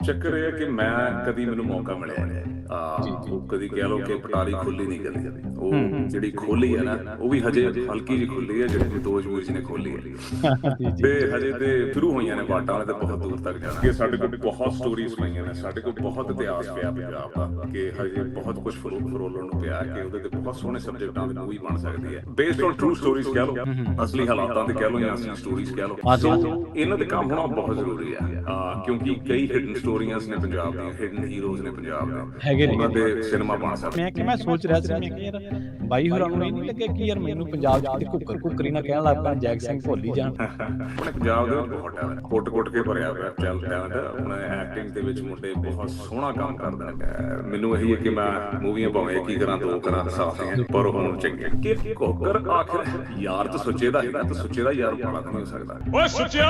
ਚੱਕਰ ਇਹ ਹੈ ਕਿ ਮੈਂ ਕਦੀ ਮੈਨੂੰ ਮੌਕਾ ਮਿਲਿਆ ਨਹੀਂ। ਜੀ, ਜੀ। ਉਹ ਕਦੀ ਕਹਿ ਲਓ ਕਿ ਪਟਾਰੀ ਖੁੱਲੀ ਨਹੀਂ ਕਦੀ। हुँ, ਉਹ हुँ। ਜਿਹੜੀ ਖੋਲ੍ਹੀ ਹੈ ਨਾ, ਉਹ ਵੀ ਹਜੇ ਹਲਕੀ ਜਿਹੀ ਖੁੱਲੀ ਹੈ ਜਿਹੜੀ ਮਤੋਜ ਵੀਰ ਜੀ ਨੇ ਖੋਲ੍ਹੀ ਹੈ। जी, जी। ਤੇ ਹਜੇ ਤੇ ਸ਼ੁਰੂ ਹੋਈਆਂ ਨੇ ਵਾਟਾਂ ਨੇ ਤੇ ਬਹੁਤ ਦੂਰ ਤੱਕ ਜਾਣਾ ਕਿ ਸਾਡੇ ਕੋਲ ਬਹੁਤ ਸਟੋਰੀਜ਼ ਪਈਆਂ ਨੇ, ਸਾਡੇ ਕੋਲ ਬਹੁਤ ਇਤਿਹਾਸ ਪਿਆ ਪੰਜਾਬ ਦਾ ਕਿ ਹਜੇ ਬਹੁਤ ਕੁਝ ਫਰੋਲਣ ਨੂੰ ਪਿਆ ਕਿ ਉਹਦੇ ਤੇ ਬਹੁਤ ਸੋਹਣੇ ਸਬਜੈਕਟਾਂ ਦੀ ਮੂਵੀ ਬਣ ਸਕਦੀ ਹੈ ਬੇਸਡ ਔਨ ਟਰੂ ਸਟੋਰੀਜ਼ ਕਹਿ ਲਓ, हुँ, हुँ। ਅਸਲੀ ਹਾਲਾਤਾਂ ਤੇ ਕਹਿ ਲਓ ਜਾਂ ਅਸਲੀ ਸਟੋਰੀਜ਼ ਕਹਿ ਲਓ। हाँ जी, ਸੋ हाँ जी। ਇਹਨਾਂ ਤੇ ਕੰਮ ਹੋਣਾ ਬਹੁਤ ਜ਼ਰੂਰੀ ਹੈ ਕਿਉਂਕਿ ਕਈ ਹਿਡਨ ਸਟੋਰੀਆਂ ਨੇ ਪੰਜਾਬ ਦੀਆਂ, ਹਿਡਨ ਹੀਰੋਜ਼ ਨੇ ਪੰਜਾਬ ਦੇ, ਹੈਗੇ ਨੇ। ਉਹਨਾਂ ਦੇ ਸਿਨੇਮਾ ਬਣ ਸਕਦੇ। ਮੈਂ ਸੋਚ ਰਿਹਾ ਸੀ, ਮੈਂ ਕਿਹਾ ਯਾਰ ਬਾਈ ਹੋਰਾਂ ਨੂੰ ਇਹ ਨਹੀਂ ਲੱਗਿਆ ਕਿ ਯਾਰ ਮੈਨੂੰ ਪੰਜਾਬ 'ਚ ਕਿਤੇ ਘੁੱਕਰ-ਘੁੱਕਰੀ ਨਾ ਕਹਿਣ ਲੱਗ ਪੈਣ, ਜੈਕ ਸਿੰਘ ਭੁੱਲ ਹੀ ਜਾਣ। ਆਪਣੇ ਪੰਜਾਬ ਦੇ ਵਿੱਚ ਬਹੁਤ ਟੈਲੈਂਟ ਕੁੱਟ-ਕੁੱਟ ਕੇ ਭਰਿਆ ਪਿਆ ਟੈਲੈਂਟ। ਆਪਣੇ ਐਕਟਿੰਗ ਦੇ ਵਿੱਚ ਮੁੰਡੇ ਬਹੁਤ ਸੋਹਣਾ ਕੰਮ ਕਰਦੇ ਨੇ। ਮੈਨੂੰ ਇਹੀ ਹੈ ਕਿ ਮੈਂ ਮੂਵੀਆਂ ਭਾਵੇਂ ਇੱਕ ਹੀ ਕਰਾਂ, ਦੋ ਕਰਾਂ ਸਾਥ ਦੀਆਂ, ਪਰ ਹੁਣ ਚੰਗੇ ਕਿ ਘੋਕਰ ਆਖਰ ਯਾਰ ਤਾਂ ਸੁੱਚੇ ਦਾ ਹੈਗਾ, ਤਾਂ ਸੁੱਚੇ ਦਾ ਯਾਰ ਬੜਾ ਨਹੀਂ ਹੋ ਸਕਦਾ। ਓਏ ਸੁੱਚਿਆ!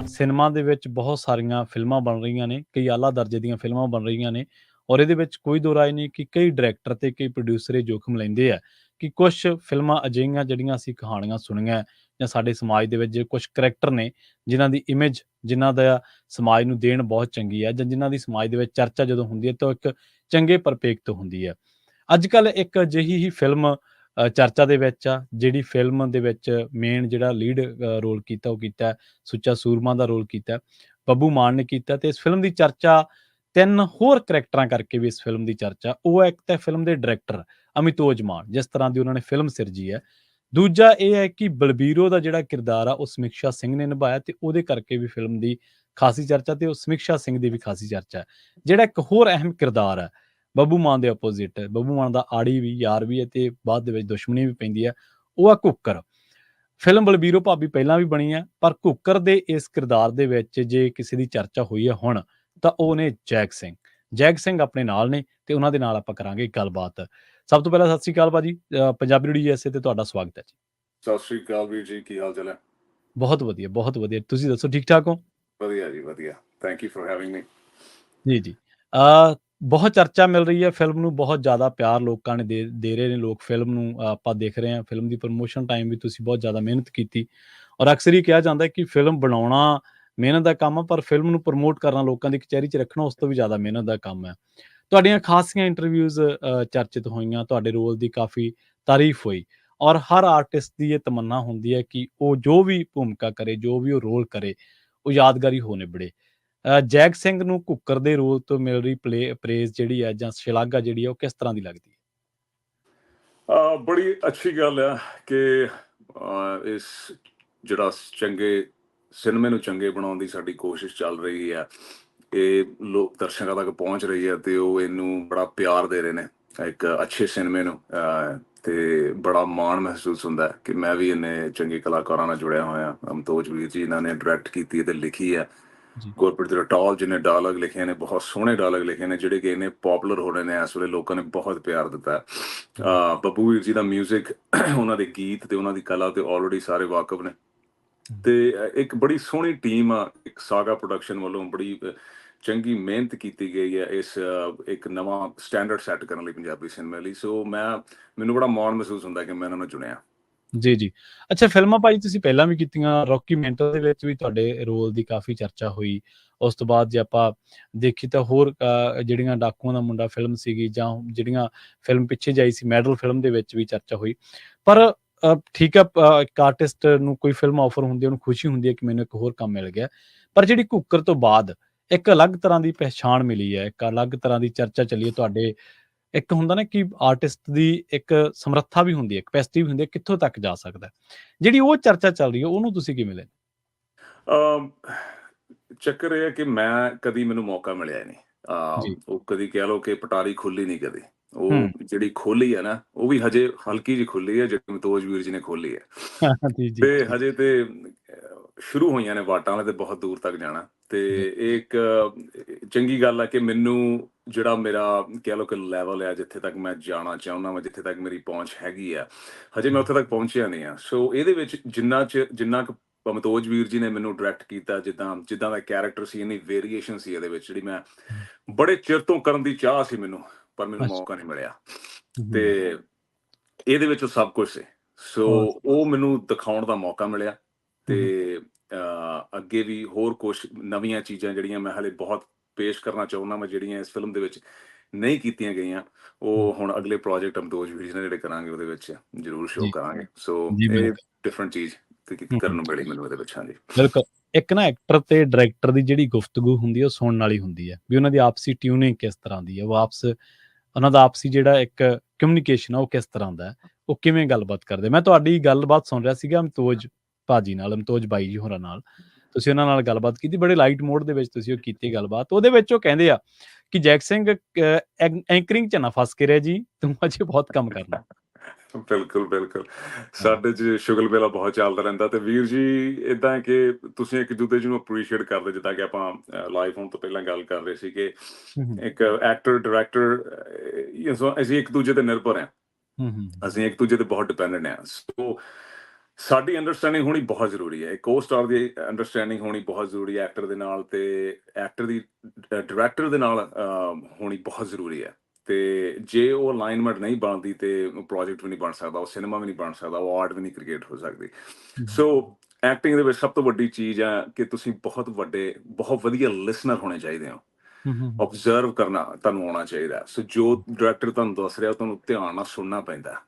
ਸਿਨੇਮਾ ਦੇ ਵਿੱਚ ਬਹੁਤ ਸਾਰੀਆਂ ਫਿਲਮਾਂ ਬਣ ਰਹੀਆਂ ਨੇ, ਕਈ ਆਲਾ ਦਰਜੇ ਦੀਆਂ ਫਿਲਮਾਂ ਬਣ ਰਹੀਆਂ ਨੇ ਔਰ ਇਹਦੇ ਵਿੱਚ ਕੋਈ ਦੋ ਰਾਏ ਨਹੀਂ ਕਿ ਕਈ ਡਾਇਰੈਕਟਰ ਤੇ ਕਈ ਪ੍ਰੋਡਿਊਸਰ ਇਹ ਜੋਖਮ ਲੈਂਦੇ ਆ ਕਿ ਕੁਛ ਫਿਲਮਾਂ ਅਜਿਹੀਆਂ ਜਿਹੜੀਆਂ ਅਸੀਂ ਕਹਾਣੀਆਂ ਸੁਣੀਆਂ ਜਾਂ ਸਾਡੇ ਸਮਾਜ ਦੇ ਵਿੱਚ ਜੇ ਕੁਛ ਕਰੈਕਟਰ ਨੇ ਜਿਨ੍ਹਾਂ ਦੀ ਇਮੇਜ, ਜਿਨ੍ਹਾਂ ਦਾ ਸਮਾਜ ਨੂੰ ਦੇਣ ਬਹੁਤ ਚੰਗੀ ਹੈ ਜਾਂ ਜਿਨ੍ਹਾਂ ਦੀ ਸਮਾਜ ਦੇ ਵਿੱਚ ਚਰਚਾ ਜਦੋਂ ਹੁੰਦੀ ਹੈ ਤਾਂ ਇੱਕ ਚੰਗੇ ਪਰਪੇਖ ਤੋਂ ਹੁੰਦੀ ਹੈ। ਅੱਜ ਕੱਲ੍ਹ ਇੱਕ ਅਜਿਹੀ ਹੀ ਫਿਲਮ ਚਰਚਾ ਦੇ ਵਿੱਚ ਆ, ਜਿਹੜੀ ਫਿਲਮ ਦੇ ਵਿੱਚ ਮੇਨ ਜਿਹੜਾ ਲੀਡ ਰੋਲ ਕੀਤਾ ਉਹ ਕੀਤਾ ਸੁੱਚਾ ਸੂਰਮਾ ਦਾ ਰੋਲ ਕੀਤਾ, ਬੱਬੂ ਮਾਨ ਨੇ ਕੀਤਾ ਤੇ ਇਸ ਫਿਲਮ ਦੀ ਚਰਚਾ 3 ਹੋਰ ਕਰੈਕਟਰਾਂ ਕਰਕੇ ਵੀ ਇਸ ਫਿਲਮ ਦੀ ਚਰਚਾ। ਉਹ ਹੈ ਇੱਕ ਤਾਂ ਫਿਲਮ ਦੇ ਡਾਇਰੈਕਟਰ ਅਮਿਤੋਜ ਮਾਨ, ਜਿਸ ਤਰ੍ਹਾਂ ਦੀ ਉਹਨਾਂ ਨੇ ਫਿਲਮ ਸਿਰਜੀ ਹੈ। ਦੂਜਾ ਇਹ ਹੈ ਕਿ ਬਲਬੀਰੋ ਦਾ ਜਿਹੜਾ ਕਿਰਦਾਰ ਆ ਉਹ ਸਮੀਕਸ਼ਾ ਸਿੰਘ ਨੇ ਨਿਭਾਇਆ ਤੇ ਉਹਦੇ ਕਰਕੇ ਵੀ ਫਿਲਮ ਦੀ ਖਾਸੀ ਚਰਚਾ ਤੇ ਉਹ ਸਮੀਕਸ਼ਾ ਸਿੰਘ ਦੀ ਵੀ ਖਾਸੀ ਚਰਚਾ ਹੈ। ਜਿਹੜਾ ਇੱਕ ਹੋਰ ਅਹਿਮ ਕਿਰਦਾਰ ਹੈ ਬੱਬੂ ਮਾਨ ਦੇ ਆਪੋਜ਼ਿਟ, ਬੱਬੂ ਮਾਨ ਦਾ ਆੜੀ ਵੀ ਯਾਰ ਵੀ ਹੈ ਤੇ ਬਾਅਦ ਦੇ ਵਿੱਚ ਦੁਸ਼ਮਣੀ ਵੀ ਪੈਂਦੀ ਹੈ, ਉਹ ਆ ਘੁੱਕਰ। ਫਿਲਮ ਬਲਬੀਰੋ ਭਾਬੀ ਪਹਿਲਾਂ ਵੀ ਬਣੀ ਹੈ ਪਰ ਘੁੱਕਰ ਦੇ ਇਸ ਕਿਰਦਾਰ ਦੇ ਵਿੱਚ ਜੇ ਕਿਸੇ ਦੀ ਚਰਚਾ ਹੋਈ ਹੈ ਹੁਣ ਤਾਂ ਉਹ ਨੇ ਜੈਕ ਸਿੰਘ। ਜੈਕ ਸਿੰਘ ਆਪਣੇ ਨਾਲ ਨੇ ਤੇ ਉਹਨਾਂ ਦੇ ਨਾਲ ਆਪਾਂ ਕਰਾਂਗੇ ਗੱਲਬਾਤ। ਸਭ ਤੋਂ ਪਹਿਲਾਂ ਸਤਿ ਸ਼੍ਰੀ ਅਕਾਲ ਭਾਜੀ, ਪੰਜਾਬੀ ਰੇਡੀਓ USA ਤੇ ਤੁਹਾਡਾ ਸਵਾਗਤ ਹੈ ਜੀ। ਸਤਿ ਸ਼੍ਰੀ ਅਕਾਲ ਵੀਰ ਜੀ, ਕੀ ਹਾਲ ਚਾਲ ਹੈ? ਬਹੁਤ ਵਧੀਆ, ਬਹੁਤ ਵਧੀਆ। ਤੁਸੀਂ ਦੱਸੋ ਠੀਕ ਠਾਕ ਹੋ? ਵਧੀਆ ਜੀ ਵਧੀਆ, ਥੈਂਕ ਯੂ ਫॉर ਹੈਵਿੰਗ ਮੀ। ਜੀ ਜੀ। ਬਹੁਤ ਚਰਚਾ ਮਿਲ ਰਹੀ ਹੈ ਫਿਲਮ ਨੂੰ, ਬਹੁਤ ਜ਼ਿਆਦਾ ਪਿਆਰ ਲੋਕਾਂ ਨੇ ਦੇ ਰਹੇ ਨੇ ਲੋਕ ਫਿਲਮ ਨੂੰ। ਆਪਾਂ ਦੇਖ ਰਹੇ ਹਾਂ ਫਿਲਮ ਦੀ ਪ੍ਰਮੋਸ਼ਨ ਟਾਈਮ ਵੀ ਤੁਸੀਂ ਬਹੁਤ ਜ਼ਿਆਦਾ ਮਿਹਨਤ ਕੀਤੀ ਔਰ ਅਕਸਰ ਹੀ ਕਿਹਾ ਜਾਂਦਾ ਹੈ ਕਿ ਫਿਲਮ ਬਣਾਉਣਾ ਮਿਹਨਤ ਦਾ ਕੰਮ ਆ ਪਰ ਫਿਲਮ ਨੂੰ ਪ੍ਰਮੋਟ ਕਰਨਾ, ਲੋਕਾਂ ਦੀ ਕਚਹਿਰੀ 'ਚ ਰੱਖਣਾ ਉਸ ਤੋਂ ਵੀ ਜ਼ਿਆਦਾ ਮਿਹਨਤ ਦਾ ਕੰਮ ਹੈ। ਤੁਹਾਡੀਆਂ ਖਾਸੀਆਂ ਇੰਟਰਵਿਊਜ਼ ਚਰਚਿਤ ਹੋਈਆਂ, ਤੁਹਾਡੇ ਰੋਲ ਦੀ ਕਾਫੀ ਤਾਰੀਫ ਹੋਈ ਔਰ ਹਰ ਆਰਟਿਸਟ ਦੀ ਇਹ ਤਮੰਨਾ ਹੁੰਦੀ ਹੈ ਕਿ ਉਹ ਜੋ ਵੀ ਭੂਮਿਕਾ ਕਰੇ, ਜੋ ਵੀ ਉਹ ਰੋਲ ਕਰੇ, ਉਹ ਯਾਦਗਾਰੀ ਹੋ ਨਿਬੜੇ। ਜੈਕ ਸਿੰਘ ਨੂੰ ਘੁੱਕਰ ਦੇ ਰੋਲ ਤੋਂ ਮਿਲ ਰਹੀ ਪ੍ਰੇਜ਼ ਜਿਹੜੀ ਹੈ ਜਾਂ ਸ਼ਲਾਘਾ ਜਿਹੜੀ ਹੈ ਉਹ ਕਿਸ ਤਰ੍ਹਾਂ ਦੀ ਲੱਗਦੀ ਹੈ? ਬੜੀ ਅੱਛੀ ਗੱਲ ਆ ਕਿ ਇਸ ਜਿਹੜਾ ਚੰਗੇ ਸਿਨੇਮੇ ਨੂੰ ਚੰਗੇ ਬਣਾਉਣ ਦੀ ਸਾਡੀ ਕੋਸ਼ਿਸ਼ ਚੱਲ ਰਹੀ ਹੈ, ਇਹ ਲੋਕ ਦਰਸ਼ਕਾਂ ਤੱਕ ਪਹੁੰਚ ਰਹੀ ਹੈ ਤੇ ਉਹ ਇਹਨੂੰ ਬੜਾ ਪਿਆਰ ਦੇ ਰਹੇ ਨੇ ਇੱਕ ਅੱਛੇ ਸਿਨੇਮੇ ਨੂੰ। ਤੇ ਬੜਾ ਮਾਣ ਮਹਿਸੂਸ ਹੁੰਦਾ ਹੈ ਕਿ ਮੈਂ ਵੀ ਇੰਨੇ ਚੰਗੇ ਕਲਾਕਾਰਾਂ ਨਾਲ ਜੁੜਿਆ ਹੋਇਆ। ਅਮਿਤੋਜ ਵੀਰ ਜੀ ਇਹਨਾਂ ਨੇ ਡਾਇਰੈਕਟ ਕੀਤੀ ਤੇ ਲਿਖੀ ਹੈ। ਜੀ ਗੁਰਪ੍ਰੀਤ ਰਟੌਲ ਜਿਹਨੇ ਡਾਇਲਾਗ ਲਿਖੇ ਨੇ, ਬਹੁਤ ਸੋਹਣੇ ਡਾਇਲਾਗ ਲਿਖੇ ਨੇ ਜਿਹੜੇ ਕਿ ਇੰਨੇ ਪੋਪੂਲਰ ਹੋ ਰਹੇ ਨੇ ਇਸ ਵੇਲੇ, ਲੋਕਾਂ ਨੇ ਬਹੁਤ ਪਿਆਰ ਦਿੱਤਾ। ਬੱਬੂ ਵੀਰ ਜੀ ਦਾ ਮਿਊਜ਼ਿਕ, ਉਹਨਾਂ ਦੇ ਗੀਤ ਤੇ ਉਹਨਾਂ ਦੀ ਕਲਾ ਤੇ ਆਲਰੇਡੀ ਸਾਰੇ ਵਾਕਫ ਨੇ ਤੇ ਇੱਕ ਬੜੀ ਸੋਹਣੀ ਟੀਮ ਆ, ਇੱਕ ਸਾਗਾ ਪ੍ਰੋਡਕਸ਼ਨ ਵੱਲੋਂ ਬੜੀ ਚੰਗੀ ਮਿਹਨਤ ਕੀਤੀ ਗਈ ਹੈ ਇਸ ਇੱਕ ਨਵਾਂ ਸਟੈਂਡਰਡ ਸੈੱਟ ਕਰਨ ਲਈ ਪੰਜਾਬੀ ਸਿਨੇਮੇ ਲਈ। ਸੋ ਮੈਨੂੰ ਬੜਾ ਮਾਣ ਮਹਿਸੂਸ ਹੁੰਦਾ ਕਿ ਮੈਂ ਇਹਨਾਂ ਨੂੰ ਚੁਣਿਆ। ਜੀ ਜੀ। ਅੱਛਾ, ਫਿਲਮਾਂ ਭਾਈ ਤੁਸੀਂ ਪਹਿਲਾਂ ਵੀ ਕੀਤੀਆਂ, ਰੌਕੀ ਮੈਂਟਲ ਦੇ ਵਿੱਚ ਵੀ ਤੁਹਾਡੇ ਰੋਲ ਦੀ ਕਾਫੀ ਚਰਚਾ ਹੋਈ। ਉਸ ਤੋਂ ਬਾਅਦ ਜੇ ਆਪਾਂ ਦੇਖੀ ਤਾਂ ਹੋਰ ਜਿਹੜੀਆਂ ਡਾਕੂਆਂ ਦਾ ਮੁੰਡਾ ਫਿਲਮ ਸੀਗੀ ਜਾਂ ਜਿਹੜੀਆਂ ਫਿਲਮ ਪਿੱਛੇ ਜਾਈ ਸੀ ਮੈਡਲ ਫਿਲਮ ਦੇ ਵਿੱਚ ਵੀ ਚਰਚਾ ਹੋਈ। ਪਰ ਠੀਕ ਹੈ, ਇੱਕ ਆਰਟਿਸਟ ਨੂੰ ਕੋਈ ਫਿਲਮ ਆਫਰ ਹੁੰਦੀ ਹੈ, ਉਹਨੂੰ ਖੁਸ਼ੀ ਹੁੰਦੀ ਹੈ ਕਿ ਮੈਨੂੰ ਇੱਕ ਹੋਰ ਕੰਮ ਮਿਲ ਗਿਆ। ਪਰ ਜਿਹੜੀ ਘੁੱਕਰ ਤੋਂ ਬਾਅਦ ਇੱਕ ਅਲੱਗ ਤਰ੍ਹਾਂ ਦੀ ਪਹਿਚਾਣ ਮਿਲੀ ਹੈ, ਇੱਕ ਅਲੱਗ ਤਰ੍ਹਾਂ ਦੀ ਚਰਚਾ ਚੱਲੀ ਹੈ ਤੁਹਾਡੇ। ਇੱਕ ਹੁੰਦਾ ਨਾ ਕਿ ਆਰਟਿਸਟ ਦੀ ਇੱਕ ਸਮਰੱਥਾ ਵੀ ਹੁੰਦੀ ਹੈ, ਕਪੈਸਿਟੀ ਵੀ ਹੁੰਦੀ ਹੈ, ਕਿੱਥੋਂ ਤੱਕ ਜਾ ਸਕਦਾ। ਜਿਹੜੀ ਉਹ ਚਰਚਾ ਚੱਲ ਰਹੀ ਹੈ ਉਹਨੂੰ ਤੁਸੀਂ ਕਿਵੇਂ ਲੈਂਦੇ? ਚੱਕਰ ਇਹ ਹੈ ਕਿ ਮੈਂ ਕਦੀ ਮੈਨੂੰ ਮੌਕਾ ਮਿਲਿਆ ਨਹੀਂ। ਜੀ। ਉਹ ਕਦੀ ਕਹਿ ਲਓ ਕਿ ਪਟਾਰੀ ਖੁੱਲੀ ਨਹੀਂ ਕਦੀ। ਹੂੰ। ਉਹ ਜਿਹੜੀ ਖੋਲੀ ਹੈ ਨਾ, ਉਹ ਵੀ ਹਜੇ ਹਲਕੀ ਜਿਹੀ ਖੁੱਲੀ ਹੈ ਜਿਹੜੀ ਮਤੋਜ ਵੀਰ ਜੀ ਨੇ ਖੋਲੀ ਹੈ। ਜੀ ਜੀ ਤੇ ਜੀ। ਹਜੇ ਤੇ ਸ਼ੁਰੂ ਹੋਈਆਂ ਨੇ ਵਾਟਾਂ ਨੇ ਤੇ ਬਹੁਤ ਦੂਰ ਤੱਕ ਜਾਣਾ ਤੇ ਜੀ ਇਹ ਇੱਕ ਚੰਗੀ ਗੱਲ ਹੈ ਕਿ ਮੈਨੂੰ ਜਿਹੜਾ ਮੇਰਾ ਕਹਿ ਲਓ ਕਿ ਲੈਵਲ ਹੈ, ਜਿੱਥੇ ਤੱਕ ਮੈਂ ਜਾਣਾ ਚਾਹੁੰਦਾ ਵਾਂ, ਜਿੱਥੇ ਤੱਕ ਮੇਰੀ ਪਹੁੰਚ ਹੈਗੀ ਆ, ਹਜੇ ਮੈਂ ਉੱਥੇ ਤੱਕ ਪਹੁੰਚਿਆ ਨਹੀਂ ਆ। ਸੋ ਇਹਦੇ ਵਿੱਚ ਜਿੰਨਾ ਕੁ ਅਮਿਤੋਜ ਵੀਰ ਜੀ ਨੇ ਮੈਨੂੰ ਡਾਇਰੈਕਟ ਕੀਤਾ, ਜਿੱਦਾਂ ਦਾ ਕੈਰੈਕਟਰ ਸੀ, ਇੰਨੀ ਵੇਰੀਏਸ਼ਨ ਸੀ ਇਹਦੇ ਵਿੱਚ ਜਿਹੜੀ ਮੈਂ ਹੂੰ। ਬੜੇ ਚਿਰ ਤੋਂ ਕਰਨ ਦੀ ਚਾਹ ਸੀ ਮੈਨੂੰ, ਪਰ ਮੈਨੂੰ ਅੱਛਾ। ਮੌਕਾ ਨਹੀਂ ਮਿਲਿਆ। ਹੂੰ। ਤੇ ਇਹਦੇ ਵਿੱਚ ਉਹ ਸਭ ਕੁਝ ਸੀ। ਸੋ ਉਹ ਮੈਨੂੰ ਦਿਖਾਉਣ ਦਾ ਮੌਕਾ ਮਿਲਿਆ ਤੇ ਅੱਗੇ ਵੀ ਹੋਰ ਕੁਛ ਨਵੀਆਂ ਚੀਜ਼ਾਂ ਜਿਹੜੀਆਂ ਮੈਂ ਹਾਲੇ ਬਹੁਤ ਪੇਸ਼ ਕਰਨਾ ਚਾਹੁੰਦਾ ਮੈਂ, ਜਿਹੜੀਆਂ ਇਸ ਫਿਲਮ ਦੇ ਵਿੱਚ ਨਹੀਂ ਕੀਤੀਆਂ ਗਈਆਂ, ਉਹ ਹੁਣ ਅਗਲੇ ਪ੍ਰੋਜੈਕਟ ਅਮਤੋਜ ਵੀਰ ਜੀ ਨਾਲ ਜਿਹੜੇ ਕਰਾਂਗੇ ਉਹਦੇ ਵਿੱਚ ਜ਼ਰੂਰ ਸ਼ੋਅ ਜੀ, ਕਰਾਂਗੇ। ਸੋ ਜੀ ਇਹ ਬਿਲਕੁਲ। ਡਿਫਰੈਂਟ ਚੀਜ਼ ਹੂੰ, ਕਰਨ ਹੂੰ। ਨੂੰ ਮਿਲੀ ਮੈਨੂੰ ਇਹਦੇ ਵਿੱਚ। ਹਾਂਜੀ। ਬਿਲਕੁਲ। ਇੱਕ ਨਾ ਐਕਟਰ ਤੇ ਡਾਇਰੈਕਟਰ ਦੀ ਜਿਹੜੀ ਗੁਫ਼ਤਗੂ ਹੁੰਦੀ ਹੈ, ਉਹ ਸੁਣਨ ਵਾਲੀ ਹੁੰਦੀ ਹੈ, ਵੀ ਉਹਨਾਂ ਦੀ ਆਪਸੀ ਟਿਊਨਿੰਗ ਕਿਸ ਤਰ੍ਹਾਂ ਦੀ ਹੈ, ਉਹਨਾਂ ਦਾ ਆਪਸੀ ਜਿਹੜਾ ਇੱਕ ਕਮਿਊਨੀਕੇਸ਼ਨ ਆ ਉਹ ਕਿਸ ਤਰ੍ਹਾਂ ਦਾ ਹੈ, ਉਹ ਕਿਵੇਂ ਗੱਲਬਾਤ ਕਰਦੇ। ਮੈਂ ਤੁਹਾਡੀ ਗੱਲਬਾਤ ਸੁਣ ਰਿਹਾ ਸੀਗਾ ਅਮਤੋਜ ਭਾਜੀ ਨਾਲ, ਅਮਤੋਜ ਬਾਈ ਜੀ ਹੋਰਾਂ ਨਾਲ। ਤੁਸੀਂ ਉਹਨਾਂ ਨਾਲ ਗੱਲਬਾਤ ਕੀਤੀ, ਬੜੇ ਲਾਈਟ ਮੋਡ ਦੇ ਵਿੱਚ ਤੁਸੀਂ ਉਹ ਕੀਤੀ ਗੱਲਬਾਤ। ਉਹਦੇ ਵਿੱਚ ਉਹ ਕਹਿੰਦੇ ਆ ਕਿ ਜੈਕ ਸਿੰਘ ਐਂਕਰਿੰਗ 'ਚ ਨਾ ਫਸ ਕੇ ਰਹਿ ਜੀ, ਤੂੰ ਅਜੇ ਬਹੁਤ ਕੰਮ ਕਰਨਾ। ਬਿਲਕੁਲ, ਬਿਲਕੁਲ। ਹਾਂ। ਸਾਡੇ 'ਚ ਸ਼ੁਗਲ ਮੇਲਾ ਬਹੁਤ ਚੱਲਦਾ ਰਹਿੰਦਾ, ਤੇ ਵੀਰ ਜੀ ਏਦਾਂ ਹੈ ਕਿ ਤੁਸੀਂ ਇੱਕ ਦੂਜੇ ਨੂੰ ਅਪਰੀਸ਼ੀਏਟ ਕਰਦੇ, ਜਿੱਦਾਂ ਕਿ ਆਪਾਂ ਲਾਈਵ ਹੋਣ ਤੋਂ ਪਹਿਲਾਂ ਗੱਲ ਕਰ ਰਹੇ ਸੀ ਕਿ ਹੂੰ, ਹੂੰ। ਇੱਕ ਐਕਟਰ, ਡਾਇਰੈਕਟਰ, ਅਸੀਂ ਇੱਕ ਦੂਜੇ ਤੇ ਨਿਰਭਰ ਹਾਂ, ਹੂੰ, ਹੂੰ। ਅਸੀਂ ਇੱਕ ਦੂਜੇ ਤੇ ਬਹੁਤ ਡਿਪੈਂਡੈਂਟ ਹਾਂ। ਸੋ ਸਾਡੀ ਅੰਡਰਸਟੈਂਡਿੰਗ ਹੋਣੀ ਬਹੁਤ ਜ਼ਰੂਰੀ ਹੈ, ਕੋ ਸਟਾਰ ਦੀ ਅੰਡਰਸਟੈਂਡਿੰਗ ਹੋਣੀ ਬਹੁਤ ਜ਼ਰੂਰੀ ਹੈ ਐਕਟਰ ਦੇ ਨਾਲ, ਤੇ ਐਕਟਰ ਦੀ ਡਾਇਰੈਕਟਰ ਦੇ ਨਾਲ ਹੋਣੀ ਬਹੁਤ ਜ਼ਰੂਰੀ ਹੈ। ਤੇ ਜੇ ਉਹ ਅਲਾਈਨਮੈਂਟ ਨਹੀਂ ਬਣਦੀ ਤੇ ਪ੍ਰੋਜੈਕਟ ਵੀ ਨਹੀਂ ਬਣ ਸਕਦਾ, ਉਹ ਸਿਨੇਮਾ ਵੀ ਨਹੀਂ ਬਣ ਸਕਦਾ, ਉਹ ਆਰਟ ਵੀ ਨਹੀਂ ਕ੍ਰੀਏਟ ਹੋ ਸਕਦੀ। ਹੂੰ, ਸੋ ਐਕਟਿੰਗ ਦੇ ਵਿੱਚ ਸਭ ਤੋਂ ਵੱਡੀ ਚੀਜ਼ ਹੈ ਕਿ ਤੁਸੀਂ ਬਹੁਤ ਵਧੀਆ ਲਿਸਨਰ ਹੋਣੇ ਚਾਹੀਦੇ ਹੋ। ਹੂੰ, ਹੂੰ। ਆਬਜ਼ਰਵ ਕਰਨਾ ਤੁਹਾਨੂੰ ਆਉਣਾ ਚਾਹੀਦਾ ਹੈ। ਸੋ ਜੋ ਡਾਇਰੈਕਟਰ ਤੁਹਾਨੂੰ ਦੱਸ ਰਿਹਾ, ਉਹ ਤੁਹਾਨੂੰ ਧਿਆਨ ਨਾਲ ਸੁਣਨਾ ਪੈਂਦਾ,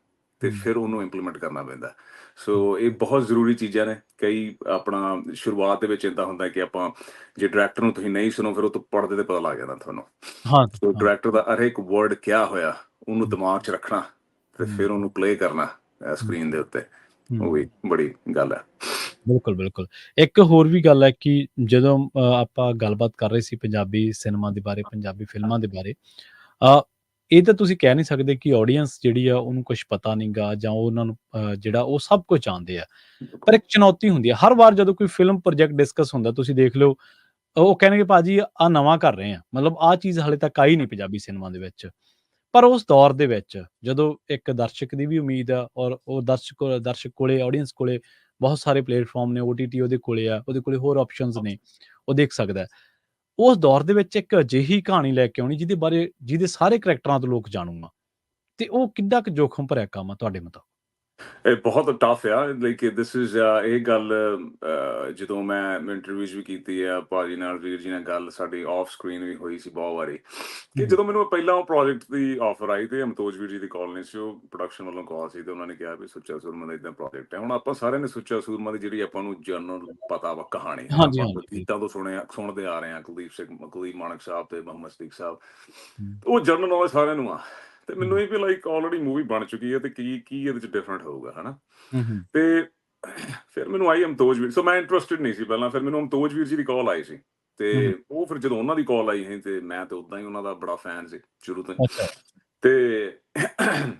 ਤੇ ਹੂੰ, ਫਿਰ ਉਹਨੂੰ ਇੰਪਲੀਮੈਂਟ ਕਰਨਾ ਪੈਂਦਾ। ਹੂੰ। ਸੋ ਇਹ ਬਹੁਤ ਜ਼ਰੂਰੀ ਚੀਜ਼ਾਂ ਨੇ। ਕਈ ਆਪਣਾ ਸ਼ੁਰੂਆਤ ਦੇ ਵਿੱਚ ਇੱਦਾਂ ਹੁੰਦਾ ਕਿ ਆਪਾਂ ਜੇ ਡਾਇਰੈਕਟਰ ਨੂੰ ਤੁਸੀਂ ਨਹੀਂ ਸੁਣੋ, ਫਿਰ ਉਹ ਤੋਂ ਪੜ੍ਹਦੇ ਤੇ ਪਤਾ ਲੱਗ ਜਾਂਦਾ ਤੁਹਾਨੂੰ। ਹਾਂ, ਸੋ ਹਾਂ। ਡਾਇਰੈਕਟਰ ਦਾ ਹਰ ਇੱਕ ਵਰਡ ਕਿਆ ਹੋਇਆ, ਉਹਨੂੰ ਹੂੰ, ਦਿਮਾਗ 'ਚ ਰੱਖਣਾ, ਤੇ ਹੂੰ, ਫਿਰ ਉਹਨੂੰ ਪਲੇ ਕਰਨਾ ਹੂੰ, ਸਕਰੀਨ ਦੇ ਉੱਤੇ, ਉਹ ਹੂੰ। ਵੀ ਬੜੀ ਗੱਲ ਹੈ। ਬਿਲਕੁਲ, ਬਿਲਕੁਲ। ਇੱਕ ਹੋਰ ਵੀ ਗੱਲ ਹੈ ਕਿ ਜਦੋਂ ਆਪਾਂ ਗੱਲਬਾਤ ਕਰ ਰਹੇ ਸੀ ਪੰਜਾਬੀ ਸਿਨੇਮਾ ਦੇ ਬਾਰੇ, ਪੰਜਾਬੀ ਫਿਲਮਾਂ ਦੇ ਬਾਰੇ, ਅ, ਇਹ ਤਾਂ ਤੁਸੀਂ ਕਹਿ ਨਹੀਂ ਸਕਦੇ ਕਿ ਆਡੀਅנס ਜਿਹੜੀ ਆ ਉਹਨੂੰ ਕੁਛ ਪਤਾ ਨਹੀਂ ਗਾ, ਜਾਂ ਉਹਨਾਂ ਨੂੰ ਜਿਹੜਾ ਉਹ ਸਭ ਕੁਝ ਜਾਣਦੇ ਆ। ਪਰ ਇੱਕ ਚੁਣੌਤੀ ਹੁੰਦੀ ਹੈ ਹਰ ਵਾਰ ਜਦੋਂ ਕੋਈ ਫਿਲਮ ਪ੍ਰੋਜੈਕਟ ਡਿਸਕਸ ਹੁੰਦਾ, ਤੁਸੀਂ ਦੇਖ ਲਓ ਉਹ ਕਹਿਣਗੇ ਭਾਜੀ ਆਹ ਨਵਾਂ ਕਰ ਰਹੇ ਆ, ਮਤਲਬ ਆਹ ਚੀਜ਼ ਹਾਲੇ ਤੱਕ ਆਈ ਨਹੀਂ ਪੰਜਾਬੀ ਸਿਨੇਮਾ ਦੇ ਵਿੱਚ। ਪਰ ਉਸ ਦੌਰ ਦੇ ਵਿੱਚ ਜਦੋਂ ਇੱਕ ਦਰਸ਼ਕ ਦੀ ਵੀ ਉਮੀਦ ਆ, ਔਰ ਉਹ ਦਰਸ਼ਕ ਕੋਲੇ, ਆਡੀਅנס ਕੋਲੇ ਬਹੁਤ ਸਾਰੇ ਪਲੇਟਫਾਰਮ ਨੇ, OTT ਉਹਦੇ ਕੋਲੇ ਆ, ਉਹਦੇ ਕੋਲੇ ਹੋਰ ਆਪਸ਼ਨਸ ਨੇ, ਉਹ ਦੇਖ ਸਕਦਾ ਹੈ। ਉਸ ਦੌਰ ਦੇ ਵਿੱਚ ਇੱਕ ਅਜਿਹੀ ਕਹਾਣੀ ਲੈ ਕੇ ਆਉਣੀ ਜਿਹਦੇ ਸਾਰੇ ਕਰੈਕਟਰਾਂ ਤੋਂ ਲੋਕ ਜਾਣੂਗਾ, ਤੇ ਉਹ ਕਿੱਡਾ ਕੁ ਜੋਖਮ ਭਰਿਆ ਕੰਮ ਆ ਤੁਹਾਡੇ ਮੁਤਾਬਕ? ਇਹ ਬਹੁਤ ਟਫ ਆ, ਲਾਈਕ ਦਿਸ ਇਜ਼ ਇਹ ਗੱਲ ਜਦੋਂ ਮੈਂ ਇੰਟਰਵਿਊਜ਼ ਵੀ ਕੀਤੀ ਆ ਭਾਜੀ ਨਾਲ, ਵੀਰ ਜੀ ਨਾਲ ਗੱਲ ਸਾਡੀ ਆਫ ਸਕਰੀਨ ਵੀ ਹੋਈ ਸੀ ਬਹੁਤ ਵਾਰੀ, ਕਿ ਜਦੋਂ ਮੈਨੂੰ ਪਹਿਲਾਂ ਉਹ ਪ੍ਰੋਜੈਕਟ ਦੀ ਆਫਰ ਆਈ ਤੇ ਅਮਤੋਜ ਵੀਰ ਜੀ ਦੀ ਕਾਲ ਨਹੀਂ ਸੀ, ਉਹ ਪ੍ਰੋਡਕਸ਼ਨ ਵੱਲੋਂ ਕਾਲ ਸੀ, ਤੇ ਉਹਨਾਂ ਨੇ ਕਿਹਾ ਵੀ ਸੁੱਚਾ ਸੂਰਮਾ ਦਾ ਇਦਾਂ ਪ੍ਰੋਜੈਕਟ ਹੈ। ਹੁਣ ਆਪਾਂ ਸਾਰਿਆਂ ਨੇ ਸੁੱਚਾ ਸੂਰਮਾ ਦੀ ਜਿਹੜੀ ਆਪਾਂ ਨੂੰ ਜਨਰਲ ਪਤਾ ਵਾ ਕਹਾਣੀ, ਹਨਾ, ਹਾਂਜੀ, ਆਪਾਂ ਹਾਂਜੀ, ਬਿਲਕੁਲ। ਗੀਤਾਂ ਤੋਂ ਸੁਣਦੇ ਆ ਰਹੇ ਹਾਂ, ਕੁਲਦੀਪ ਮਾਣਕ ਸਾਹਿਬ ਤੇ ਮੁਹੰਮਦ ਸਦੀਕ ਸਾਹਿਬ, ਹੂੰ, ਉਹ ਜਨਰਲ ਨੌਲੇਜ ਸਾਰਿਆਂ ਨੂੰ ਆ। ਤੇ ਮੈਨੂੰ ਇਹ ਵੀ ਲਾਈਕ ਆਲਰੇਡੀ ਮੂਵੀ ਬਣ ਚੁੱਕੀ ਹੈ, ਤੇ ਕੀ ਇਹਦੇ ਚ ਡਿਫਰੈਂਟ ਹੋਊਗਾ, ਹਨਾ। ਹੂੰ, ਹੂੰ, ਤੇ ਫਿਰ ਮੈਨੂੰ ਆਈ ਅਮਤੋਜ ਵੀਰ, ਸੋ ਮੈਂ ਇੰਟਰਸਟਿਡ ਨਹੀਂ ਸੀ ਪਹਿਲਾਂ, ਫਿਰ ਮੈਨੂੰ ਅਮਤੋਜ ਵੀਰ ਜੀ ਦੀ ਕਾਲ ਆਈ ਸੀ, ਤੇ ਹੂੰ, ਹੂੰ। ਉਹ ਫਿਰ ਜਦੋਂ ਉਹਨਾਂ ਦੀ ਕਾਲ ਆਈ ਸੀ, ਤੇ ਮੈਂ ਤੇ ਉਦਾਂ ਹੀ ਉਹਨਾਂ ਦਾ ਬੜਾ ਫੈਨ ਸੀ ਸ਼ੁਰੂ ਤੋਂ ਹੀ। ਅੱਛਾ। ਤੇ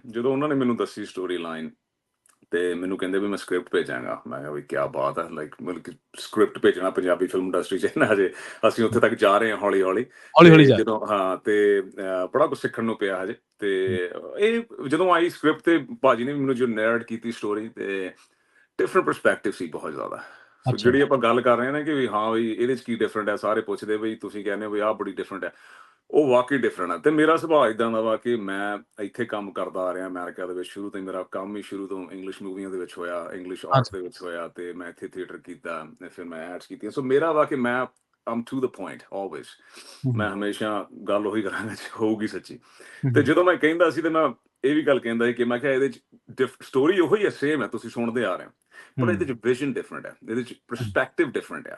ਜਦੋਂ ਉਹਨਾਂ ਨੇ ਮੈਨੂੰ ਦੱਸੀ ਸਟੋਰੀ ਲਾਈਨ, ਤੇ ਮੈਨੂੰ ਕਹਿੰਦੇ ਵੀ ਮੈਂ ਸਕ੍ਰਿਪਟ ਭੇਜਾਂਗਾ, ਮੈਂ ਕਿਹਾ ਵੀ ਕਿਆ ਬਾਤ ਹੈ, ਲਾਈਕ ਮਤਲਬ ਕਿ ਸਕ੍ਰਿਪਟ ਭੇਜਣਾ ਪੰਜਾਬੀ ਫਿਲਮ ਇੰਡਸਟਰੀ 'ਚ ਨਾ, ਹਜੇ ਅਸੀਂ ਉੱਥੇ ਤੱਕ ਜਾ ਰਹੇ ਹਾਂ ਹੌਲੀ ਹੌਲੀ। ਹੌਲੀ ਹੌਲੀ ਤੇ ਜਾ। ਜਦੋਂ ਹਾਂ, ਤੇ ਬੜਾ ਕੁਛ ਸਿੱਖਣ ਨੂੰ ਪਿਆ ਹਜੇ। ਤੇ ਹੂੰ, ਇਹ ਜਦੋਂ ਆਈ ਸਕ੍ਰਿਪਟ, ਤੇ ਭਾਜੀ ਨੇ ਮੈਨੂੰ ਜੋ ਨੈਰੇਟ ਕੀਤੀ ਸਟੋਰੀ, ਤੇ ਡਿਫਰੈਂਟ ਪਰਸਪੈਕਟਿਵ ਸੀ ਬਹੁਤ ਜ਼ਿਆਦਾ। ਸੋ ਅੱਛਾ। ਜਿਹੜੀ ਆਪਾਂ ਗੱਲ ਕਰ ਰਹੇ ਹਾਂ ਨਾ ਕਿ ਵੀ ਹਾਂ ਵੀ ਇਹਦੇ 'ਚ ਕੀ ਡਿਫਰੈਂਟ ਹੈ, ਸਾਰੇ ਪੁੱਛਦੇ ਬਈ ਤੁਸੀਂ ਕਹਿੰਦੇ ਹੋ ਵੀ ਆਹ ਬੜੀ ਡਿਫਰੈਂਟ ਹੈ, ਉਹ ਵਾਕਈ ਡਿਫਰੈਂਟ ਹੈ। ਤੇ ਮੇਰਾ ਸੁਭਾਅ ਇਦਾਂ ਦਾ ਵਾ ਕਿ ਮੈਂ ਇੱਥੇ ਕੰਮ ਕਰਦਾ ਆ ਰਿਹਾ ਅਮਰੀਕਾ ਦੇ ਵਿੱਚ, ਸ਼ੁਰੂ ਤੋਂ ਹੀ ਮੇਰਾ ਕੰਮ ਹੀ ਸ਼ੁਰੂ ਤੋਂ ਇੰਗਲਿਸ਼ ਮੂਵੀਆਂ ਦੇ ਵਿੱਚ ਹੋਇਆ, ਇੰਗਲਿਸ਼ ਆਰਟ ਅੱਛਾ। ਦੇ ਵਿੱਚ ਹੋਇਆ, ਤੇ ਮੈਂ ਇੱਥੇ ਥੀਏਟਰ ਕੀਤਾ, ਤੇ ਫਿਰ ਮੈਂ ਐਡਸ ਕੀਤੀਆਂ। ਸੋ ਮੇਰਾ ਵਾ ਕਿ ਮੈਂ ਆਮ ਟੂ ਦ ਪੁਆਇੰਟ ਆਲਵੇਜ਼, ਹੂੰ, ਹੂੰ, ਮੈਂ ਹਮੇਸ਼ਾ ਗੱਲ ਉਹੀ ਕਰਾਂਗਾ ਜੇ ਹੋਊਗੀ ਸੱਚੀ। ਹੂੰ, ਤੇ ਹੂੰ, ਜਦੋਂ ਮੈਂ ਕਹਿੰਦਾ ਸੀ, ਤੇ ਮੈਂ ਇਹ ਵੀ ਗੱਲ ਕਹਿੰਦਾ ਸੀ ਕਿ ਮੈਂ ਕਿਹਾ ਇਹਦੇ 'ਚ ਸਟੋਰੀ ਉਹੀ ਹੈ, ਸੇਮ ਹੈ, ਤੁਸੀਂ ਸੁਣਦੇ ਆ ਰਹੇ ਹੋ, ਪਰ ਇਹਦੇ 'ਚ ਵਿਜ਼ਨ ਡਿਫਰੈਂਟ ਹੈ, ਇਹਦੇ 'ਚ ਹੂੰ, ਪਰਸਪੈਕਟਿਵ ਡਿਫਰੈਂਟ ਆ।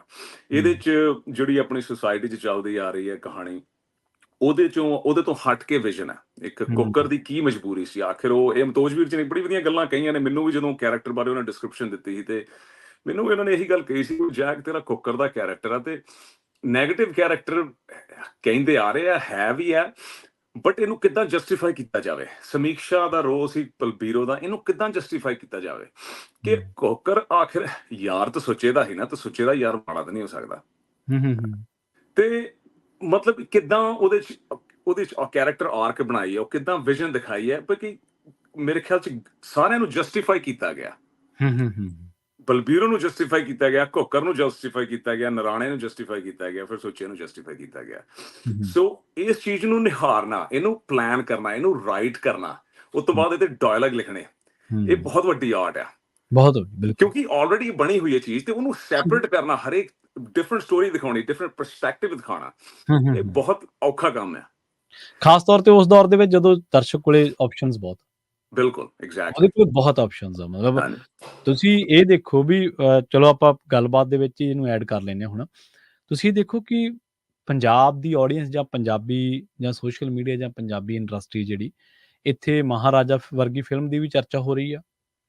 ਇਹਦੇ ਹੂੰ, 'ਚ ਜਿਹੜੀ ਆਪਣੀ ਸੁਸਾਇਟੀ 'ਚ ਚੱਲਦੀ ਆ ਰਹੀ ਹੈ ਕਹਾਣੀ, ਉਹਦੇ ਤੋਂ ਹਟ ਕੇ ਵਿਜ਼ਨ ਹੈ। ਇੱਕ ਹੂੰ, ਕੁੱਕਰ ਦੀ ਕੀ ਮਜਬੂਰੀ ਸੀ ਆਖਿਰ, ਉਹ ਇਹ ਅਮਤੋਜ ਵੀਰ ਜੀ ਨੇ ਬੜੀ ਵਧੀਆ ਗੱਲਾਂ ਕਹੀਆਂ ਨੇ ਮੈਨੂੰ ਵੀ, ਜਦੋਂ ਕੈਰੈਕਟਰ ਬਾਰੇ ਉਹਨਾਂ ਡਿਸਕ੍ਰਿਪਸ਼ਨ ਦਿੱਤੀ ਸੀ, ਤੇ ਮੈਨੂੰ ਵੀ ਇਹਨਾਂ ਨੇ ਇਹੀ ਗੱਲ ਕਹੀ ਸੀ, ਜੈਕ ਤੇਰਾ ਕੁੱਕਰ ਦਾ ਕੈਰੈਕਟਰ ਆ, ਤੇ ਨੈਗੇਟਿਵ ਕੈਰੈਕਟਰ ਕਹਿੰਦੇ ਆ ਰਹੇ ਆ, ਹੈ ਵੀ ਹੈ, ਬਟ ਇਹਨੂੰ ਕਿੱਦਾਂ ਜਸਟੀਫਾਈ ਕੀਤਾ ਜਾਵੇ। ਸਮੀਕਸ਼ਾ ਦਾ ਰੋਲ ਸੀ ਬਲਬੀਰੋ ਦਾ, ਇਹਨੂੰ ਕਿੱਦਾਂ ਜਸਟੀਫਾਈ ਕੀਤਾ ਜਾਵੇ ਕਿ ਕੁੱਕਰ ਆਖਿਰ ਯਾਰ ਤਾਂ ਸੁੱਚੇ ਦਾ ਹੀ ਨਾ, ਤੇ ਸੁੱਚੇ ਦਾ ਯਾਰ ਮਾੜਾ ਤਾਂ ਨਹੀਂ ਹੋ ਸਕਦਾ। ਹੂੰ, ਹੂੰ, ਹੂੰ, ਤੇ ਮਤਲਬ ਕਿੱਦਾਂ ਉਹਦੇ ਚ ਕੈਰੈਕਟਰ ਆਰਕ ਬਣਾਈ ਹੈ, ਉਹ ਕਿੱਦਾਂ ਵਿਜ਼ਨ ਦਿਖਾਈ ਹੈ, ਕਿ ਮੇਰੇ ਖਿਆਲ ਚ ਸਾਰਿਆਂ ਨੂੰ ਜਸਟੀਫਾਈ ਕੀਤਾ ਗਿਆ। ਹੂੰ, ਹੂੰ, ਹੂੰ, ਬਲਬੀਰੋ ਨੂੰ ਜਸਟੀਫਾਈ ਕੀਤਾ ਗਿਆ, ਘੋਕਰ ਨੂੰ ਜਸਟੀਫਾਈ ਕੀਤਾ ਗਿਆ, ਨਰਾਣੇ ਨੂੰ ਜਸਟੀਫਾਈ ਕੀਤਾ ਗਿਆ, ਫਿਰ ਸੁੱਚੇ ਨੂੰ ਜਸਟੀਫਾਈ ਕੀਤਾ ਗਿਆ। ਹੂੰ, ਸੋ ਇਸ ਚੀਜ਼ ਨੂੰ ਨਿਹਾਰਨਾ, ਇਹਨੂੰ ਪਲਾਨ ਕਰਨਾ, ਇਹਨੂੰ ਰਾਈਟ ਕਰਨਾ, ਉਸ ਤੋਂ ਹੂੰ, ਬਾਅਦ ਇਹਦੇ ਡਾਇਲੌਗ ਲਿਖਣੇ, ਇਹ ਹੂੰ, ਬਹੁਤ ਵੱਡੀ ਆਰਟ ਆ। ਬਹੁਤ ਬਿਲਕੁਲ। ਕਿਉਂਕਿ ਆਲਰੇਡੀ ਬਣੀ ਹੋਈ ਹੈ ਚੀਜ਼, ਤੇ ਉਹਨੂੰ ਸੈਪਰੇਟ ਕਰਨਾ, ਹਰੇਕ ਡਿਫਰੈਂਟ ਸਟੋਰੀ ਦਿਖਾਉਣੀ, ਡਿਫਰੈਂਟ ਪਰਸਪੈਕਟਿਵ ਦਿਖਾਉਣਾ, ਹੂੰ, ਹੂੰ, ਇਹ ਹੂੰ। ਬਹੁਤ ਔਖਾ ਕੰਮ ਹੈ। ਖਾਸ ਤੌਰ ਤੇ ਉਸ ਦੌਰ ਦੇ ਵਿੱਚ ਜਦੋਂ ਦਰਸ਼ਕ ਕੋਲੇ ਆਪਸ਼ਨਸ ਬਹੁਤ, ਬਿਲਕੁਲ, ਉਹਦੇ ਐਗਜ਼ੈਕਟਲੀ। ਕੋਲ ਬਹੁਤ ਆਪਸ਼ਨਸ ਆ ਮਤਲਬ ਹਾਂਜੀ, ਤੁਸੀਂ ਇਹ ਦੇਖੋ ਵੀ ਚਲੋ ਆਪਾਂ ਗੱਲਬਾਤ ਦੇ ਵਿੱਚ ਹੀ ਇਹਨੂੰ ਐਡ ਕਰ ਲੈਂਦੇ ਹਾਂ ਹੁਣ। ਤੁਸੀਂ ਦੇਖੋ ਕਿ ਪੰਜਾਬ ਦੀ ਆਡੀਅנס ਜਾਂ ਪੰਜਾਬੀ ਜਾਂ ਸੋਸ਼ਲ ਮੀਡੀਆ ਜਾਂ ਪੰਜਾਬੀ ਇੰਡਸਟਰੀ ਜਿਹੜੀ, ਇੱਥੇ ਮਹਾਰਾਜਾ ਵਰਗੀ ਫਿਲਮ ਦੀ ਵੀ ਚਰਚਾ ਹੋ ਰਹੀ ਆ,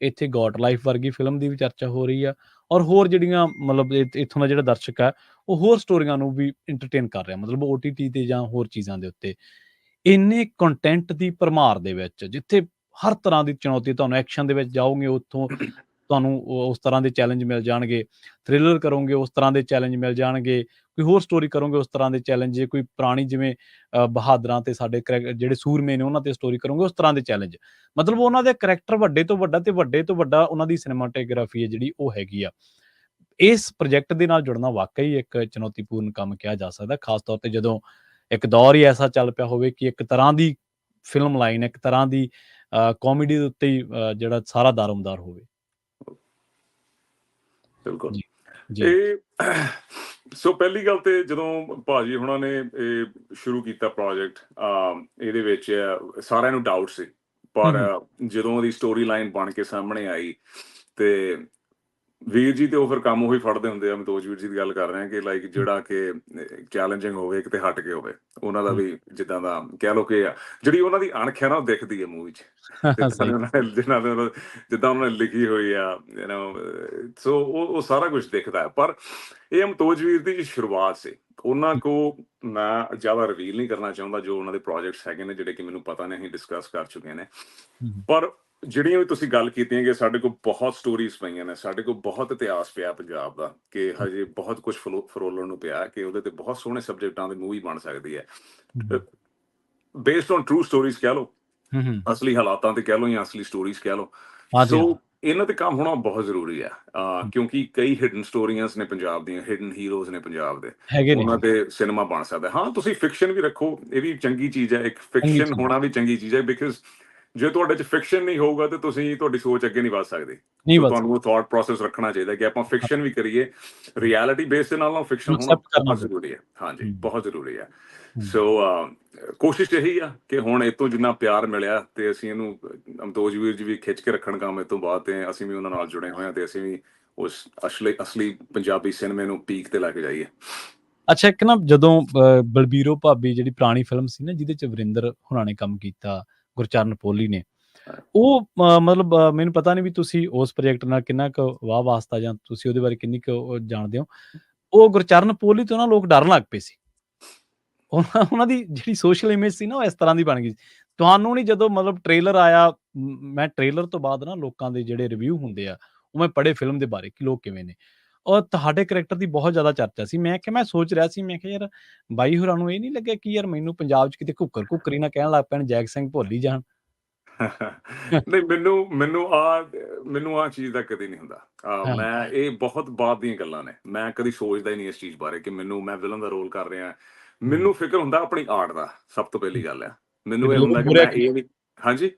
ਇੱਥੇ ਗੌਡ ਲਾਈਫ ਵਰਗੀ ਫਿਲਮ ਦੀ ਵੀ ਚਰਚਾ ਹੋ ਰਹੀ ਆ, ਔਰ ਹੋਰ ਜਿਹੜੀਆਂ ਮਤਲਬ ਇੱਥੋਂ ਦਾ ਜਿਹੜਾ ਦਰਸ਼ਕ ਆ, ਉਹ ਹੋਰ ਸਟੋਰੀਆਂ ਨੂੰ ਵੀ ਇੰਟਰਟੇਨ ਕਰ ਰਿਹਾ ਮਤਲਬ OTT ਤੇ ਜਾਂ ਹੋਰ ਚੀਜ਼ਾਂ ਦੇ ਉੱਤੇ। ਇੰਨੇ ਕੰਟੈਂਟ ਦੀ ਭਰਮਾਰ ਦੇ ਵਿੱਚ ਜਿੱਥੇ ਹਰ ਤਰ੍ਹਾਂ ਦੀ ਚੁਣੌਤੀ, ਤੁਹਾਨੂੰ ਐਕਸ਼ਨ ਦੇ ਵਿੱਚ ਜਾਓਗੇ ਉੱਥੋਂ ਤੁਹਾਨੂੰ ਉਸ ਤਰ੍ਹਾਂ ਦੇ ਚੈਲੰਜ ਮਿਲ ਜਾਣਗੇ, ਥ੍ਰਿਲਰ ਕਰੋਗੇ ਉਸ ਤਰ੍ਹਾਂ ਦੇ ਚੈਲੰਜ ਮਿਲ ਜਾਣਗੇ, ਕੋਈ ਹੋਰ ਸਟੋਰੀ ਕਰੋਗੇ ਉਸ ਤਰ੍ਹਾਂ ਦੇ ਚੈਲੰਜ, ਜੇ ਕੋਈ ਪੁਰਾਣੀ ਜਿਵੇਂ ਬਹਾਦਰਾਂ ਤੇ ਸਾਡੇ ਜਿਹੜੇ ਸੂਰਮੇ ਨੇ ਉਹਨਾਂ ਤੇ ਸਟੋਰੀ ਕਰੋਗੇ ਉਸ ਤਰ੍ਹਾਂ ਦੇ ਚੈਲੰਜ। ਮਤਲਬ ਉਹਨਾਂ ਦੇ ਕਰੈਕਟਰ ਵੱਡੇ ਤੋਂ ਵੱਡਾ ਤੇ ਵੱਡੇ ਤੋਂ ਵੱਡਾ ਉਹਨਾਂ ਦੀ ਸਿਨੇਮਾਟੋਗ੍ਰਾਫੀ ਹੈ ਜਿਹੜੀ ਉਹ ਹੈਗੀ ਆ। ਇਸ ਪ੍ਰੋਜੈਕਟ ਦੇ ਨਾਲ ਜੁੜਨਾ ਵਾਕਈ ਇੱਕ ਚੁਣੌਤੀਪੂਰਨ ਕੰਮ ਕਿਹਾ ਜਾ ਸਕਦਾ, ਖਾਸ ਤੌਰ ਤੇ ਜਦੋਂ ਇੱਕ ਦੌਰ ਹੀ ਐਸਾ ਚੱਲ ਪਿਆ ਹੋਵੇ ਕਿ ਇੱਕ ਤਰ੍ਹਾਂ ਦੀ ਫਿਲਮ ਲਾਈਨ, ਇੱਕ ਤਰ੍ਹਾਂ ਦੀ ਕਾਮੇਡੀ ਦੇ ਉੱਤੇ ਹੀ ਜਿਹੜਾ ਸਾਰਾ ਦਾਰੋਮਦਾਰ ਹੋਵੇ। ਬਿਲਕੁਲ। ਜੀ, ਜੀ। ਇਹ ਸੋ ਪਹਿਲੀ ਗੱਲ ਤੇ ਜਦੋਂ ਭਾਜੀ ਹੁਣਾਂ ਨੇ ਇਹ ਸ਼ੁਰੂ ਕੀਤਾ ਪ੍ਰੋਜੈਕਟ, ਇਹਦੇ ਵਿੱਚ ਸਾਰਿਆਂ ਨੂੰ ਡਾਊਟ ਸੀ, ਹੂੰ, ਪਰ ਹੂੰ। ਜਦੋਂ ਉਹਦੀ ਸਟੋਰੀ ਲਾਈਨ ਬਣ ਕੇ ਸਾਹਮਣੇ ਆਈ ਤੇ ਵੀਰ ਜੀ ਤੇ ਉਹ ਫਿਰ ਕੰਮ ਉਹੀ ਫੜਦੇ ਹੁੰਦੇ ਆ, ਅਮਿਤੋਜ ਵੀਰ ਜੀ ਦੀ ਗੱਲ ਕਰ ਰਹੇ ਹਾਂ ਕਿ ਲਾਈਕ ਜਿਹੜਾ ਕਿ ਚੈਲੰਜਿੰਗ ਹੋਵੇ, ਕਿਤੇ ਹਟ ਕੇ ਹੋਵੇ, ਉਹਨਾਂ ਦਾ ਹੂੰ। ਵੀ ਜਿੱਦਾਂ ਦਾ ਕਹਿ ਲਓ ਕਿ ਜਿਹੜੀ ਉਹਨਾਂ ਦੀ ਅਣਖ ਹੈ ਨਾ ਉਹ ਦਿਖਦੀ ਹੈ ਮੂਵੀ 'ਚ, ਜਿੱਦਾਂ ਸਹੀ। ਦੇ ਜਿੱਦਾਂ ਉਹਨਾਂ ਨੇ ਲਿਖੀ ਹੋਈ ਆ, ਸੋ ਉਹ ਸਾਰਾ ਕੁਝ ਦਿਖਦਾ ਹੈ। ਪਰ ਇਹ ਅਮਿਤੋਜ ਵੀਰ ਦੀ ਸ਼ੁਰੂਆਤ ਸੀ, ਉਹਨਾਂ ਕੋ ਮੈਂ ਜ਼ਿਆਦਾ ਰਿਵੀਲ ਨਹੀਂ ਕਰਨਾ ਚਾਹੁੰਦਾ ਜੋ ਉਹਨਾਂ ਦੇ ਪ੍ਰੋਜੈਕਟਸ ਹੈਗੇ ਨੇ ਜਿਹੜੇ ਕਿ ਮੈਨੂੰ ਪਤਾ ਨੇ, ਅਸੀਂ ਡਿਸਕਸ ਕਰ ਚੁੱਕੇ ਨੇ। ਹੂੰ, ਹੂੰ। ਪਰ ਜਿਹੜੀਆਂ ਵੀ ਤੁਸੀਂ ਗੱਲ ਕੀਤੀਆਂ ਕਿ ਸਾਡੇ ਕੋਲ ਬਹੁਤ ਸਟੋਰੀਜ਼ ਪਈਆਂ ਨੇ, ਸਾਡੇ ਕੋਲ ਬਹੁਤ ਇਤਿਹਾਸ ਪਿਆ ਪੰਜਾਬ ਦਾ, ਕਿ ਹਜੇ ਬਹੁਤ ਕੁਝ ਫਰੋਲਣ ਨੂੰ ਪਿਆ, ਕਿ ਉਹਦੇ ਤੇ ਬਹੁਤ ਸੋਹਣੇ ਸਬਜੈਕਟਾਂ ਦੀ ਮੂਵੀ ਬਣ ਸਕਦੀ ਹੈ, ਹੂੰ, ਬੇਸਡ ਔਨ ਟਰੂ ਸਟੋਰੀਜ਼ ਕਹਿ ਲਓ, ਹੂੰ, ਹੂੰ। ਅਸਲੀ ਹਾਲਾਤਾਂ ਤੇ ਕਹਿ ਲਓ ਜਾਂ ਅਸਲੀ ਸਟੋਰੀਜ਼ ਕਹਿ ਲਓ। ਹਾਂਜੀ, ਸੋ ਹਾਂ। ਇਹਨਾਂ ਤੇ ਕੰਮ ਹੋਣਾ ਬਹੁਤ ਜ਼ਰੂਰੀ ਹੈ, ਹੂੰ। ਕਿਉਂਕਿ ਕਈ ਹਿਡਨ ਸਟੋਰੀਆਂ ਨੇ ਪੰਜਾਬ ਦੀਆਂ, ਹਿਡਨ ਹੀਰੋਜ਼ ਨੇ ਪੰਜਾਬ ਦੇ, ਹੈਗੇ ਨੇ, ਉਹਨਾਂ ਹੈਗੇ। ਤੇ ਸਿਨੇਮਾ ਬਣ ਸਕਦਾ। ਹਾਂ, ਤੁਸੀਂ ਫਿਕਸ਼ਨ ਵੀ ਰੱਖੋ, ਇਹ ਵੀ ਚੰਗੀ ਚੀਜ਼ ਹੈ, ਇੱਕ ਚੰਗੀ ਫਿਕਸ਼ਨ ਚੀਜ਼ ਹੋਣਾ ਵੀ ਚੰਗੀ ਚੀਜ਼ ਹੈ, ਬਿਕਾਜ਼ ਜੇ ਤੁਹਾਡੇ 'ਚ ਫਿਕਸ਼ਨ ਨਹੀਂ ਹੋਊਗਾ ਤੇ ਤੁਹਾਡੀ ਸੋਚ ਅੱਗੇ ਨਹੀਂ ਵੱਧ ਸਕਦੀ। ਨਹੀਂ ਸੋ ਬਸ ਤੁਹਾਨੂੰ ਉਹ ਥਾਟ ਪ੍ਰੋਸੈਸ ਰੱਖਣਾ ਚਾਹੀਦਾ ਕਿ ਆਪਾਂ ਫਿਕਸ਼ਨ ਵੀ ਕਰੀਏ, ਰਿਐਲਿਟੀ ਬੇਸ ਦੇ ਨਾਲ ਫਿਕਸ਼ਨ ਉਹਨੂੰ ਹੋਣਾ ਐਕਸੈਪਟ ਕਰਨਾ ਬਹੁਤ ਪਊ। ਜ਼ਰੂਰੀ ਹੈ। ਹਾਂਜੀ, ਹੂੰ, ਬਹੁਤ ਜ਼ਰੂਰੀ ਹੈ। ਹੂੰ। ਸੋ ਕੋਸ਼ਿਸ਼ ਇਹੀ ਆ ਕਿ ਹੁਣ ਇਹ ਤੋਂ ਜਿੰਨਾ ਪਿਆਰ ਮਿਲਿਆ ਤੇ ਅਸੀਂ ਇਹਨੂੰ, ਅਮਿਤੋਜ ਵੀਰ ਜੀ ਵੀ ਖਿੱਚ ਕੇ ਰੱਖਣ ਕੰਮ ਇਹ ਤੋਂ ਬਾਅਦ, ਤੇ ਅਸੀਂ ਵੀ ਉਹਨਾਂ ਨਾਲ ਜੁੜੇ ਹੋਏ ਹਾਂ ਤੇ ਅਸੀਂ ਵੀ ਉਸ ਅਸਲੀ ਪੰਜਾਬੀ ਸਿਨੇਮੇ ਨੂੰ ਪੀਕ ਤੇ ਲੈ ਕੇ ਜਾਈਏ। ਅੱਛਾ, ਇੱਕ ਨਾ ਜਦੋਂ ਬਲਬੀਰੋ ਭਾਬੀ ਜਿਹੜੀ ਪੁਰਾਣੀ ਫਿਲਮ ਸੀ ਨਾ ਜਿਹਦੇ 'ਚ ਵਰਿੰਦਰ ਹੋਣਾ ਨੇ ਕੰਮ ਕੀਤਾ, ਗੁਰਚਰਨ ਪੋਲੀ ਨੇ, ਉਹ ਮਤਲਬ ਮੈਨੂੰ ਪਤਾ ਨਹੀਂ ਵੀ ਤੁਸੀਂ ਉਸ ਪ੍ਰੋਜੈਕਟ ਨਾਲ ਕਿੰਨਾ ਕੁ ਵਾਹ ਵਾਸਤਾ ਜਾਂ ਤੁਸੀਂ ਉਹਦੇ ਬਾਰੇ ਕਿੰਨੀ ਕੁ ਜਾਣਦੇ ਹੋ। ਉਹ ਗੁਰਚਰਨ ਪੋਲੀ ਤੋਂ ਨਾ ਲੋਕ ਡਰਨ ਲੱਗ ਪਏ ਸੀ। ਉਹਨਾਂ ਦੀ ਜਿਹੜੀ ਸੋਸ਼ਲ ਇਮੇਜ ਸੀ ਨਾ ਉਹ ਇਸ ਤਰ੍ਹਾਂ ਦੀ ਬਣ ਗਈ ਸੀ। ਤੁਹਾਨੂੰ ਨਹੀਂ, ਜਦੋਂ ਮਤਲਬ ਟ੍ਰੇਲਰ ਆਇਆ, ਮੈਂ ਟ੍ਰੇਲਰ ਤੋਂ ਬਾਅਦ ਨਾ ਲੋਕਾਂ ਦੇ ਜਿਹੜੇ ਰਿਵਿਊ ਹੁੰਦੇ ਆ, ਉਹ ਮੈਂ ਪੜ੍ਹੇ ਫਿਲਮ ਦੇ ਬਾਰੇ ਕਿ ਲੋਕ ਕਿਵੇਂ ਨੇ, ਔਰ ਤੁਹਾਡੇ ਕਰੈਕਟਰ ਦੀ ਬਹੁਤ ਜ਼ਿਆਦਾ ਚਰਚਾ ਸੀ। ਮੈਂ ਸੋਚ ਰਿਹਾ ਸੀ, ਮੈਂ ਕਿਹਾ ਯਾਰ ਬਾਈ ਹੋਰਾਂ ਨੂੰ ਇਹ ਨਹੀਂ ਲੱਗਿਆ ਕਿ ਯਾਰ ਮੈਨੂੰ ਪੰਜਾਬ 'ਚ ਕਿਤੇ ਘੁੱਕਰ-ਘੁੱਕਰ ਹੀ ਨਾ ਕਹਿਣ ਲੱਗ ਪੈਣ, ਜੈਕ ਸਿੰਘ ਭੁੱਲ ਹੀ ਜਾਣ। ਨਹੀਂ, ਮੈਨੂੰ ਆ ਚੀਜ਼ ਦਾ ਕਦੇ ਨਹੀਂ ਹੁੰਦਾ। ਹਾਂ, ਮੈਂ ਇਹ ਬਹੁਤ ਬਾਅਦ ਦੀਆਂ ਗੱਲਾਂ ਨੇ, ਮੈਂ ਕਦੀ ਸੋਚਦਾ ਹੀ ਨਹੀਂ ਇਸ ਚੀਜ਼ ਬਾਰੇ ਕਿ ਮੈਂ ਵਿਲਨ ਦਾ ਰੋਲ ਕਰ ਰਿਹਾ। ਹੂੰ, ਮੈਨੂੰ ਫਿਕਰ ਹੁੰਦਾ ਆਪਣੀ ਆਰਟ ਦਾ, ਸਭ ਤੋਂ ਪਹਿਲੀ ਗੱਲ ਆ। ਕਿ ਮੈਨੂੰ ਇਹ ਡਿਲੀਵਰ ਹੁੰਦਾ ਕਿ ਹੋ ਰਿਹਾ ਮੈਂ ਕਿ ਇਹ ਨਹੀਂ। ਹਾਂਜੀ,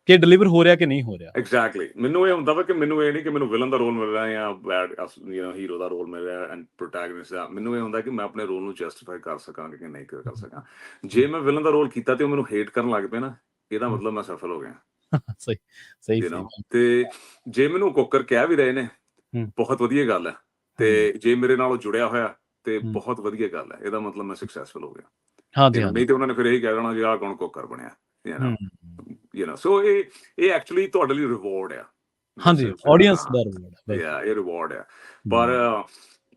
ਕਿ ਡਿਲੀਵਰ ਹੋ ਰਿਹਾ ਕਿ ਨਹੀਂ ਹੋ ਰਿਹਾ। ਐਗਜ਼ੈਕਟਲੀ। ਮੈਨੂੰ ਇਹ ਹੁੰਦਾ ਵਾ ਕਿ ਮੈਨੂੰ ਇਹ ਨਹੀਂ ਕਿ ਮੈਨੂੰ ਵਿਲਨ ਦਾ ਰੋਲ ਮਿਲ ਰਿਹਾ ਜਾਂ ਬੈਡ ਹੀਰੋ ਦਾ ਰੋਲ ਮਿਲ ਰਿਹਾ ਐਂਡ ਪ੍ਰੋਟੈਗਨਿਸਟ ਦਾ। ਮੈਨੂੰ ਇਹ ਹੁੰਦਾ ਕਿ ਮੈਂ ਆਪਣੇ ਰੋਲ ਨੂੰ ਜਸਟੀਫਾਈ ਕਰ ਸਕਾਂ ਕਿ ਨਹੀਂ ਕਰ ਸਕਾਂ। ਜੇ ਮੈਂ ਵਿਲਨ ਦਾ ਰੋਲ ਕੀਤਾ ਤੇ ਉਹ ਮੈਨੂੰ ਹੇਟ ਕਰਨ ਲੱਗ ਪਏ ਨਾ, ਇਹਦਾ ਹੂੰ। ਮਤਲਬ ਮੈਂ ਸਫਲ ਹੋ ਗਿਆ। ਸਹੀ, ਸਹੀ, ਸਹੀ ਗੱਲ। ਤੇ ਜੇ ਮੈਨੂੰ ਕੁੱਕਰ ਕਹਿ ਵੀ ਰਹੇ ਨੇ, ਹੂੰ, ਬਹੁਤ ਵਧੀਆ ਗੱਲ ਹੈ, ਹੂੰ, ਤੇ ਜੇ ਮੇਰੇ ਨਾਲ ਉਹ ਜੁੜਿਆ ਹੋਇਆ ਤੇ ਹੂੰ। ਬਹੁਤ ਵਧੀਆ ਗੱਲ ਹੈ, ਇਹਦਾ ਮਤਲਬ ਮੈਂ ਸਕਸੈਸਫੁਲ ਹੋ ਗਿਆ। ਹਾਂਜੀ, ਹਾਂਜੀ। ਨਹੀਂ ਤੇ ਉਹਨਾਂ ਨੇ ਫਿਰ ਇਹੀ ਕਹਿ ਦੇਣਾ ਜੀ ਆਹ ਕੌਣ ਕੁੱਕਰ ਬਣਿਆ। ਹੂੰ, ਸੋ ਇਹ ਐਕਚੁਅਲੀ ਤੁਹਾਡੇ ਲਈ ਰਿਵਾਰਡ ਆ। ਦਿਸ ਹਾਂਜੀ, ਇਜ਼ ਆਡੀਅנס ਦਾ ਰੋਲ ਹੈ ਬਿਲਕੁਲ। ਇਹ ਰਿਵਾਰਡ ਆ। ਪਰ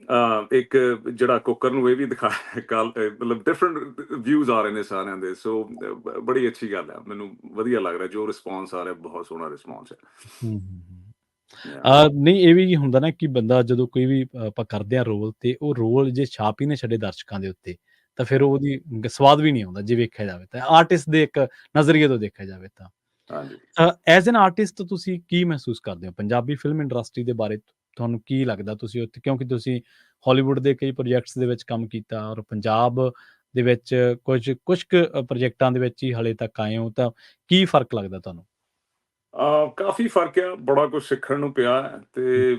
ਹੂੰ, ਇੱਕ ਜਿਹੜਾ ਕੁੱਕਰ ਨੂੰ ਇਹ ਵੀ ਦਿਖਾਇਆ ਮਤਲਬ ਡਿਫਰੈਂਟ ਵਿਊਜ਼ ਆ ਰਹੇ ਨੇ ਸਾਰਿਆਂ ਦੇ। ਸੋ ਬੜੀ ਅੱਛੀ ਗੱਲ ਹੈ, ਮੈਨੂੰ ਵਧੀਆ ਲੱਗ ਰਿਹਾ ਜੋ ਰਿਸਪੌਂਸ ਆ ਰਿਹਾ, ਬਹੁਤ ਸੋਹਣਾ ਰਿਸਪੌਂਸ ਹੈ। ਹੂੰ, ਹੂੰ। Yeah, ਨਹੀਂ, ਇਹ ਵੀ ਹੁੰਦਾ ਨਾ ਕਿ ਬੰਦਾ ਜਦੋਂ ਕੋਈ ਵੀ ਆਪਾਂ ਕਰਦੇ ਆ ਰੋਲ, ਤੇ ਉਹ ਰੋਲ ਜੇ ਛਾਪ ਹੀ ਨਾ ਛੱਡੇ ਦਰਸ਼ਕਾਂ ਦੇ ਉੱਤੇ, ਤਾਂ ਫਿਰ yeah, ਉਹਦੀ ਸਵਾਦ ਵੀ ਨਹੀਂ ਆਉਂਦਾ ਜੇ ਵੇਖਿਆ ਜਾਵੇ ਤਾਂ, ਆਰਟਿਸਟ ਦੇ ਇੱਕ ਨਜ਼ਰੀਏ ਤੋਂ ਦੇਖਿਆ ਜਾਵੇ ਤਾਂ। ਹਾਂਜੀ। ਐਜ਼ ਐਨ ਆਰਟਿਸਟ ਤੁਸੀਂ ਕੀ ਮਹਿਸੂਸ ਕਰਦੇ ਹੋ ਪੰਜਾਬੀ ਫਿਲਮ ਇੰਡਸਟਰੀ ਦੇ ਬਾਰੇ? ਤੁਹਾਨੂੰ ਕੀ ਲੱਗਦਾ, ਤੁਸੀਂ ਉੱਥੇ, ਕਿਉਂਕਿ ਤੁਸੀਂ ਹਾਲੀਵੁੱਡ ਦੇ ਕਈ ਪ੍ਰੋਜੈਕਟਸ ਦੇ ਵਿੱਚ ਕੰਮ ਕੀਤਾ ਔਰ ਪੰਜਾਬ ਦੇ ਵਿੱਚ ਕੁਝ ਕੁ ਪ੍ਰੋਜੈਕਟਾਂ ਦੇ ਵਿੱਚ ਹੀ ਹਾਲੇ ਤੱਕ ਆਏ ਹੋ, ਤਾਂ ਕੀ ਫ਼ਰਕ ਲੱਗਦਾ ਤੁਹਾਨੂੰ? ਕਾਫੀ ਫਰਕ ਆ, ਬੜਾ ਕੁਝ ਸਿੱਖਣ ਨੂੰ ਪਿਆ ਹੈ ਤੇ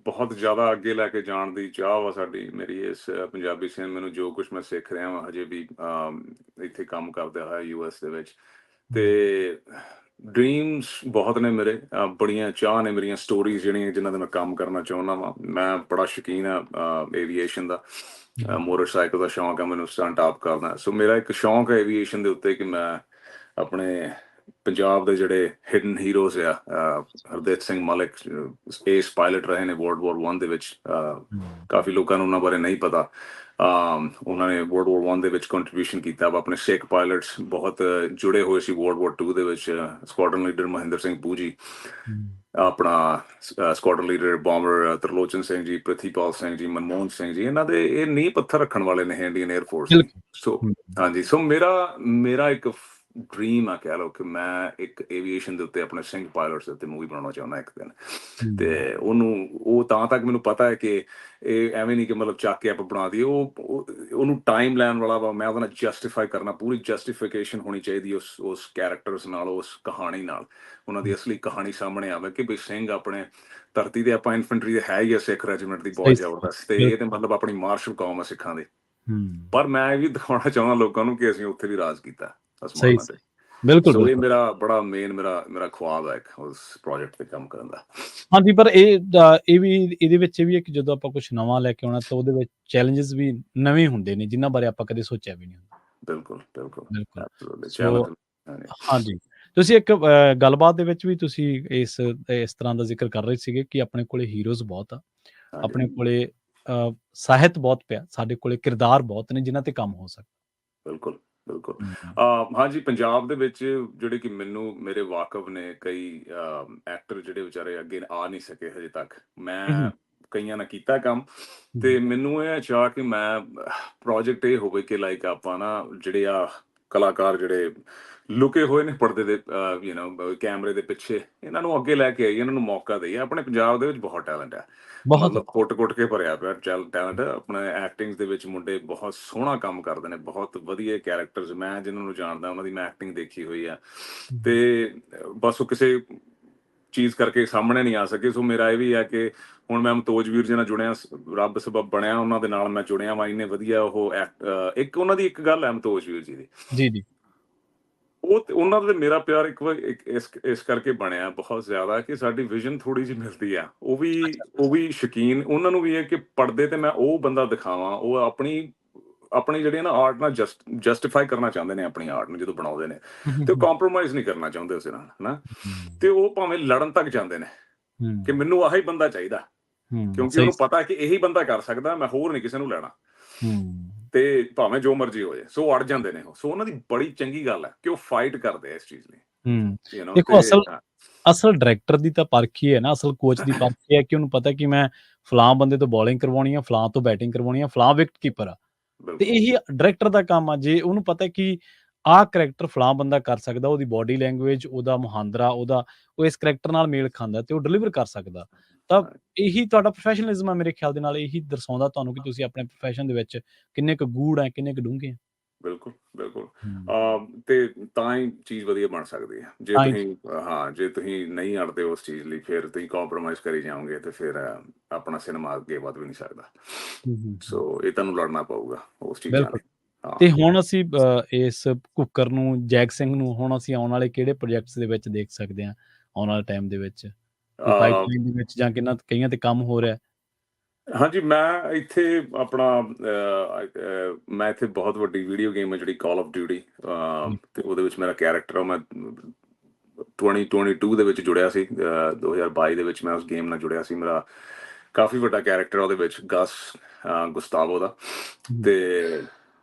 ਬਹੁਤ ਜ਼ਿਆਦਾ ਅੱਗੇ ਲੈ ਕੇ ਜਾਣ ਦੀ ਚਾਹ ਵਾ ਸਾਡੀ, ਮੇਰੀ ਇਸ ਪੰਜਾਬੀ ਸਿਨੇਮੇ ਮੈਨੂੰ, ਜੋ ਕੁਝ ਮੈਂ ਸਿੱਖ ਰਿਹਾ ਵਾਂ ਹਜੇ ਵੀ ਇੱਥੇ ਕੰਮ ਕਰਦਾ ਹੋਇਆ ਯੂਐਸ ਦੇ ਵਿੱਚ। ਤੇ ਡ੍ਰੀਮਸ ਬਹੁਤ ਨੇ ਮੇਰੇ, ਬੜੀਆਂ ਚਾਹ ਨੇ ਮੇਰੀਆਂ, ਸਟੋਰੀਜ਼ ਜਿਹੜੀਆਂ ਜਿਨ੍ਹਾਂ 'ਤੇ ਮੈਂ ਕੰਮ ਕਰਨਾ ਚਾਹੁੰਦਾ ਵਾਂ। ਮੈਂ ਬੜਾ ਸ਼ੌਕੀਨ ਆ ਏਵੀਏਸ਼ਨ ਦਾ, ਮੋਟਰਸਾਈਕਲ ਦਾ ਸ਼ੌਂਕ ਆ ਮੈਨੂੰ, ਸਟੰਟ ਆਪ ਕਰਦਾ। ਸੋ ਮੇਰਾ ਇੱਕ ਸ਼ੌਂਕ ਹੈ ਏਵੀਏਸ਼ਨ ਦੇ ਉੱਤੇ ਕਿ ਮੈਂ ਆਪਣੇ ਪੰਜਾਬ ਦੇ ਜਿਹੜੇ ਹਿਡਨ ਹੀਰੋਜ਼ ਆ, ਹਰਦੇਵ ਸਿੰਘ ਮਲਿਕ ਸਪੇਸ ਪਾਇਲਟ ਰਹੇ ਨੇ World War I ਦੇ ਵਿੱਚ, ਕਾਫੀ ਲੋਕਾਂ ਨੂੰ ਉਹਨਾਂ ਬਾਰੇ ਨਹੀਂ ਪਤਾ। ਉਹਨਾਂ ਨੇ World War I ਦੇ ਵਿੱਚ ਕੰਟਰੀਬਿਊਸ਼ਨ ਕੀਤਾ ਵਾ। ਆਪਣੇ ਸਿੱਖ ਪਾਇਲਟਸ ਬਹੁਤ ਜੁੜੇ ਹੋਏ ਸੀ World War II ਦੇ ਵਿੱਚ। ਸਕੁਆਡਰਨ ਲੀਡਰ ਮਹਿੰਦਰ ਸਿੰਘ ਪੂਜੀ, ਆਪਣਾ ਸਕੁਆਡਰਨ ਲੀਡਰ ਬੰਬਰ ਤਰਲੋਚਨ ਸਿੰਘ ਜੀ, ਪ੍ਰਿਥੀਪਾਲ ਸਿੰਘ ਜੀ, ਮਨਮੋਹਨ ਸਿੰਘ ਜੀ, ਇਹਨਾਂ ਦੇ ਇਹ ਨੀਂਹ ਪੱਥਰ ਰੱਖਣ ਵਾਲੇ ਨੇ ਇੰਡੀਅਨ 에ਅਰ ਫੋਰਸ ਦੀ। ਸੋ ਹਾਂਜੀ, ਸੋ ਮੇਰਾ ਇੱਕ ਡ੍ਰੀਮ ਆ, ਕਹਿ ਲਓ ਕਿ ਮੈਂ ਇੱਕ ਏਵੀਏਸ਼ਨ ਦੇ ਉੱਤੇ ਆਪਣੇ ਸਿੰਘ ਪਾਇਲਟਸ ਦੇ ਉੱਤੇ ਮੂਵੀ ਬਣਾਉਣਾ ਚਾਹੁੰਦਾ ਇੱਕ ਦਿਨ। ਤੇ ਉਹ ਤਾਂ ਤੱਕ ਮੈਨੂੰ ਪਤਾ ਹੈ ਕਿ ਇਹ ਐਵੇਂ ਨਹੀਂ ਕਿ ਮਤਲਬ ਚੱਕ ਕੇ ਆਪਾਂ ਬਣਾ ਦਈਏ, ਉਹਨੂੰ ਟਾਈਮ ਲੈਣ ਵਾਲਾ ਵਾ। ਮੈਂ ਉਹਦੇ ਨਾਲ ਜਸਟੀਫਾਈ ਕਰਨਾ, ਪੂਰੀ ਜਸਟੀਫਿਕੇਸ਼ਨ ਹੋਣੀ ਚਾਹੀਦੀ ਉਸ ਕੈਰੈਕਟਰਸ ਨਾਲ, ਉਸ ਕਹਾਣੀ ਨਾਲ, ਉਹਨਾਂ ਦੀ ਅਸਲੀ ਕਹਾਣੀ ਸਾਹਮਣੇ ਆਵੇ ਕਿ ਵੀ ਸਿੰਘ ਆਪਣੇ ਧਰਤੀ ਦੇ, ਆਪਾਂ ਇਨਫੈਂਟਰੀ ਦੇ ਹੈ ਹੀ ਆ, ਸਿੱਖ ਰੈਜੀਮੈਂਟ ਦੀ ਬਹੁਤ ਜ਼ਬਰਦਸਤ, ਤੇ ਇਹ ਤੇ ਮਤਲਬ ਆਪਣੀ ਮਾਰਸ਼ਲ ਕੌਮ ਆ ਸਿੱਖਾਂ ਦੇ। ਪਰ ਮੈਂ ਇਹ ਵੀ ਦਿਖਾਉਣਾ ਚਾਹੁੰਦਾ ਲੋਕਾਂ ਨੂੰ ਕਿ ਅਸੀਂ ਉੱਥੇ ਵੀ ਰਾਜ ਕੀਤਾ ਅਸਮਾਨਾਂ ਤੇ। ਬਿਲਕੁਲ ਸੋ ਇਹ ਮੇਰਾ ਬੜਾ ਮੇਨ ਮੇਰਾ ਖੁਆਬ ਹੈ ਉਸ ਪ੍ਰੋਜੈਕਟ ਤੇ ਕੰਮ ਕਰਨ ਦਾ। ਹਾਂਜੀ, ਪਰ ਇਹ ਵੀ ਇਹਦੇ ਵਿੱਚ ਇਹ ਵੀ ਹੈ ਕਿ ਜਦੋਂ ਆਪਾਂ ਕੁਝ ਨਵਾਂ ਲੈ ਕੇ ਆਉਣਾ ਤਾਂ ਉਹਦੇ ਵਿੱਚ ਚੈਲੰਜਸ ਵੀ ਨਵੇਂ ਹੁੰਦੇ ਨੇ, ਜਿਨ੍ਹਾਂ ਬਾਰੇ ਆਪਾਂ ਕਦੇ ਸੋਚਿਆ ਵੀ ਨਹੀਂ ਹੁੰਦਾ। ਬਿਲਕੁਲ ਬਿਲਕੁਲ। ਚੈਲੰਜ। ਹਾਂਜੀ, ਤੁਸੀਂ ਇੱਕ ਗੱਲਬਾਤ ਦੇ ਵਿੱਚ ਵੀ ਤੁਸੀਂ ਇਸ ਤਰ੍ਹਾਂ ਦਾ ਜ਼ਿਕਰ ਕਰ ਰਹੇ ਸੀਗੇ ਕਿ ਆਪਣੇ ਕੋਲੇ ਹੀਰੋਜ਼ ਬਹੁਤ ਆ, ਆਪਣੇ ਕੋਲੇ ਸਾਹਿਤ ਬਹੁਤ ਪਿਆ, ਸਾਡੇ ਕੋਲੇ ਕਿਰਦਾਰ ਬਹੁਤ ਨੇ ਜਿਨ੍ਹਾਂ ਤੇ ਕੰਮ ਹੋ ਸਕਦਾ। ਬਿਲਕੁਲ। ਹਾਂਜੀ, ਪੰਜਾਬ ਦੇ ਵਿੱਚ ਜਿਹੜੇ ਕਿ ਮੇਰੇ ਵਾਕਫ ਨੇ ਕਈ ਐਕਟਰ ਜਿਹੜੇ ਵਿਚਾਰੇ ਅੱਗੇ ਆ ਨਹੀਂ ਸਕੇ ਹਜੇ ਤੱਕ। ਮੈਂ ਕਈਆਂ ਨਾਲ ਕੀਤਾ ਕੰਮ, ਤੇ ਮੈਨੂੰ ਇਹ ਚਾਹ ਕਿ ਮੈਂ ਪ੍ਰੋਜੈਕਟ ਇਹ ਹੋਵੇ ਕਿ ਲਾਈਕ ਆਪਾਂ ਨਾ ਜਿਹੜੇ ਆ ਕਲਾਕਾਰ ਜਿਹੜੇ ਲੁਕੇ ਹੋਏ ਨੇ ਪਰਦੇ ਦੇ, ਕੈਮਰੇ ਦੇ ਪਿੱਛੇ, ਇਹਨਾਂ ਨੂੰ ਅੱਗੇ ਲੈ ਕੇ ਆਈਏ, ਇਹਨਾਂ ਨੂੰ ਮੌਕਾ ਦੇਈਏ। ਆਪਣੇ ਪੰਜਾਬ ਦੇ ਵਿੱਚ ਬਹੁਤ ਟੈਲੈਂਟ ਹੈ, ਮਤਲਬ ਕੁੱਟ ਕੇ ਭਰਿਆ ਪਿਆ ਟੈਲੈਂਟ। ਆਪਣੇ ਐਕਟਿੰਗ ਦੇ ਵਿੱਚ ਮੁੰਡੇ ਬਹੁਤ ਸੋਹਣਾ ਕੰਮ ਕਰਦੇ ਨੇ, ਬਹੁਤ ਵਧੀਆ ਕੈਰੈਕਟਰਸ। ਮੈਂ ਜਿਹਨਾਂ ਨੂੰ ਜਾਣਦਾ ਉਹਨਾਂ ਦੀ ਮੈਂ ਐਕਟਿੰਗ ਦੇਖੀ ਹੋਈ ਆ, ਤੇ ਬਸ ਉਹ ਕਿਸੇ ਚੀਜ਼ ਕਰਕੇ ਸਾਹਮਣੇ ਨਹੀਂ ਆ ਸਕੇ। ਸੋ ਮੇਰਾ ਇਹ ਵੀ ਹੈ ਕਿ ਹੁਣ ਮੈਂ ਅਮਤੋਜ ਵੀਰ ਜੀ ਨਾਲ ਜੁੜਿਆ, ਰੱਬ ਸਬਬ ਬਣਿਆ ਉਹਨਾਂ ਦੇ ਨਾਲ ਮੈਂ ਜੁੜਿਆ ਵਾ। ਇੰਨੇ ਵਧੀਆ ਉਹ ਇੱਕ ਉਹਨਾਂ ਦੀ ਇੱਕ ਗੱਲ ਹੈ ਅਮਤੋਜ ਵੀਰ ਜੀ ਦੀ, ਉਹਨਾਂ ਦਾ ਮੇਰਾ ਪਿਆਰ ਇਸ ਕਰਕੇ ਬਣਿਆ ਬਹੁਤ ਜ਼ਿਆਦਾ ਕਿ ਸਾਡੀ ਵਿਜ਼ਨ ਥੋੜੀ ਜਿਹੀ ਮਿਲਦੀ ਆ। ਉਹ ਵੀ ਸ਼ੌਕੀਨ, ਉਹਨਾਂ ਨੂੰ ਵੀ ਹੈ ਕਿ ਪਰਦੇ ਤੇ ਮੈਂ ਉਹ ਬੰਦਾ ਦਿਖਾਵਾਂ। ਉਹ ਆਪਣੀ ਜਿਹੜੀ ਨਾ ਆਰਟ ਨਾਲ ਜਸਟੀਫਾਈ ਕਰਨਾ ਚਾਹੁੰਦੇ ਨੇ, ਆਪਣੀ ਆਰਟ ਨੂੰ ਜਦੋਂ ਬਣਾਉਂਦੇ ਨੇ, ਤੇ ਉਹ ਕੰਪਰੋਮਾਈਜ਼ ਨਹੀਂ ਕਰਨਾ ਚਾਹੁੰਦੇ ਉਸੇ ਨਾਲ ਨਾ। ਤੇ ਉਹ ਭਾਵੇਂ ਲੜਨ ਤੱਕ ਜਾਂਦੇ ਨੇ ਕਿ ਮੈਨੂੰ ਆਹੀ ਬੰਦਾ ਚਾਹੀਦਾ, ਕਿਉਂਕਿ ਉਹਨੂੰ ਪਤਾ ਕਿ ਇਹੀ ਬੰਦਾ ਕਰ ਸਕਦਾ, ਮੈਂ ਹੋਰ ਨਹੀਂ ਕਿਸੇ ਨੂੰ ਲੈਣਾ, ਤੇ ਭਾਵੇਂ ਜੋ ਮਰਜ਼ੀ ਹੋ ਜਾਏ। ਸੋ ਅੜ ਜਾਂਦੇ ਨੇ ਉਹ। ਸੋ ਉਹਨਾਂ ਦੀ ਬੜੀ ਚੰਗੀ ਗੱਲ ਹੈ ਕਿ ਉਹ ਫਾਈਟ ਕਰਦੇ ਆ ਇਸ ਚੀਜ਼ ਲਈ। ਦੇਖੋ, ਅਸਲ ਡਾਇਰੈਕਟਰ ਦੀ ਤਾਂ ਪਰਖ ਹੀ ਹੈ ਨਾ, ਅਸਲ ਕੋਚ ਦੀ ਪਰਖ ਇਹ ਹੈ ਕਿ ਉਹਨੂੰ ਪਤਾ ਕਿ ਮੈਂ ਫਲਾਂ ਬੰਦੇ ਤੋਂ ਬੋਲਿੰਗ ਕਰਵਾਉਣੀ ਆ, ਫਲਾਂ ਤੋਂ ਬੈਟਿੰਗ ਕਰਵਾਉਣੀ ਆ, ਫਲਾਂ ਵਿਕਟ ਕੀਪਰ ਆ, ਤੇ ਇਹੀ ਡਾਇਰੈਕਟਰ ਦਾ ਕੰਮ ਆ। ਜੇ ਉਹਨੂੰ ਪਤਾ ਕਿ ਆਹ ਕਰੈਕਟਰ ਫਲਾਂ ਬੰਦਾ ਕਰ ਸਕਦਾ, ਉਹਦੀ ਬੋਡੀ ਲੈਂਗੁਏਜ, ਉਹਦਾ ਮੁਹਾਂਦਰਾ, ਉਹ ਇਸ ਕਰੈਕਟਰ ਨਾਲ ਮੇਲ ਖਾਂਦਾ, ਤੇ ਉਹ ਡਿਲੀਵਰ ਕਰ ਸਕਦਾ, ਤਾਂ ਇਹੀ ਤੁਹਾਡਾ ਪ੍ਰੋਫੈਸ਼ਨਲਿਜ਼ਮ ਆ। ਮੇਰੇ ਖਿਆਲ ਦੇ ਨਾਲ ਇਹੀ ਦਰਸਾਉਂਦਾ ਤੁਹਾਨੂੰ ਕਿ ਤੁਸੀਂ ਆਪਣੇ ਪ੍ਰੋਫੈਸ਼ਨ ਦੇ ਵਿੱਚ ਕਿੰਨੇ ਕੁ ਗੂੜ ਹੈ, ਕਿੰਨੇ ਕੁ ਡੂੰਘੇ ਆ। ਬਿਲਕੁਲ। ਤੇ ਤਾਂ ਹੀ ਚੀਜ਼ ਵਧੀਆ ਬਣ ਸਕਦੀ ਹੈ। ਜੇ ਤੁਸੀਂ ਨਹੀਂ ਅੜਦੇ ਉਸ ਚੀਜ਼ ਲਈ, ਫਿਰ ਤੁਸੀਂ ਕੰਪਰੋਮਾਈਜ਼ ਕਰੀ ਜਾਓਗੇ, ਤੇ ਫਿਰ ਆਪਣਾ ਸਿਨੇਮਾ ਅੱਗੇ ਵੱਧ ਵੀ ਨਹੀਂ ਸਕਦਾ। ਸੋ ਇਹ ਤੁਹਾਨੂੰ ਲੜਨਾ ਪਊਗਾ ਉਸ ਚੀਜ਼ਾਂ ਲਈ। ਤੇ ਹੁਣ ਅਸੀਂ ਇਸ ਕੁੱਕਰ ਨੂੰ, ਜੈਕ ਸਿੰਘ ਨੂੰ, ਹੁਣ ਅਸੀਂ ਆਉਣ ਵਾਲੇ ਕਿਹੜੇ ਪ੍ਰੋਜੈਕਟਸ ਦੇ ਵਿੱਚ ਦੇਖ ਸਕਦੇ ਹਾਂ ਆਉਣ ਵਾਲੇ ਟਾਈਮ ਦੇ ਵਿੱਚ? ਪਾਈਪਲਾਈਨ ਦੇ ਵਿੱਚ ਜਾਂ ਕਈਆਂ ਤੇ ਕੰਮ ਹੋ ਰਿਹਾ? ਹਾਂਜੀ, ਮੈਂ ਇੱਥੇ ਬਹੁਤ ਵੱਡੀ ਵੀਡੀਓ ਗੇਮ ਹੈ ਜਿਹੜੀ ਕਾਲ ਆਫ ਡਿਊਟੀ, ਤੇ ਉਹਦੇ ਵਿੱਚ ਮੇਰਾ ਕੈਰੈਕਟਰ, ਮੈਂ 2022 ਦੇ ਵਿੱਚ ਜੁੜਿਆ ਸੀ। 2022 ਦੇ ਵਿੱਚ ਮੈਂ ਉਸ ਗੇਮ ਨਾਲ ਜੁੜਿਆ ਸੀ। ਮੇਰਾ ਕਾਫੀ ਵੱਡਾ ਕੈਰੈਕਟਰ ਉਹਦੇ ਵਿੱਚ, ਗੁਸਤਾਵੋ ਦਾ, ਤੇ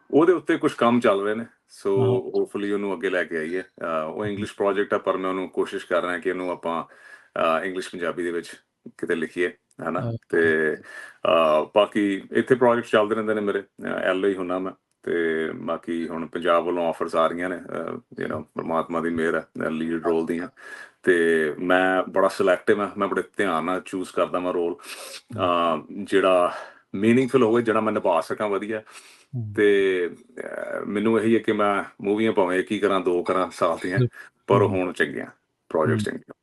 ਉਹਦੇ ਉੱਤੇ ਕੁਝ ਕੰਮ ਚੱਲ ਰਹੇ ਨੇ। ਸੋ ਹੋਪਫੁਲੀ ਉਹਨੂੰ ਅੱਗੇ ਲੈ ਕੇ ਆਈਏ। ਉਹ ਇੰਗਲਿਸ਼ ਪ੍ਰੋਜੈਕਟ ਆ, ਪਰ ਮੈਂ ਉਹਨੂੰ ਕੋਸ਼ਿਸ਼ ਕਰ ਰਿਹਾ ਕਿ ਇਹਨੂੰ ਆਪਾਂ ਇੰਗਲਿਸ਼ ਪੰਜਾਬੀ ਦੇ ਵਿੱਚ ਕਿਤੇ ਲਿਖੀਏ, ਹਨਾ। ਤੇ ਬਾਕੀ ਇੱਥੇ ਪ੍ਰੋਜੈਕਟ ਚੱਲਦੇ ਰਹਿੰਦੇ ਨੇ ਮੇਰੇ, LA ਹੁੰਦਾ ਮੈਂ, ਤੇ ਬਾਕੀ ਹੁਣ ਪੰਜਾਬ ਵੱਲੋਂ ਆਫਰਸ ਆ ਰਹੀਆਂ ਨੇ, ਪਰਮਾਤਮਾ ਦੀ ਮਿਹਰ ਹੈ, ਲੀਡ ਰੋਲ ਦੀਆਂ। ਤੇ ਮੈਂ ਬੜਾ ਸਿਲੈਕਟਿਵ ਹਾਂ, ਮੈਂ ਬੜੇ ਧਿਆਨ ਨਾਲ ਚੂਜ਼ ਕਰਦਾ ਮੈਂ ਰੋਲ, ਜਿਹੜਾ ਮੀਨਿੰਗਫੁਲ ਹੋਵੇ, ਜਿਹੜਾ ਮੈਂ ਨਿਭਾ ਸਕਾਂ ਵਧੀਆ। ਤੇ ਮੈਨੂੰ ਇਹੀ ਹੈ ਕਿ ਮੈਂ ਮੂਵੀਆਂ ਭਾਵੇਂ ਇੱਕ ਹੀ ਕਰਾਂ, 2 ਕਰਾਂ ਸਾਲ ਦੀਆਂ, ਪਰ ਹੋਣ ਚੰਗੀਆਂ ਪ੍ਰੋਜੈਕਟ ਚੰਗੇ।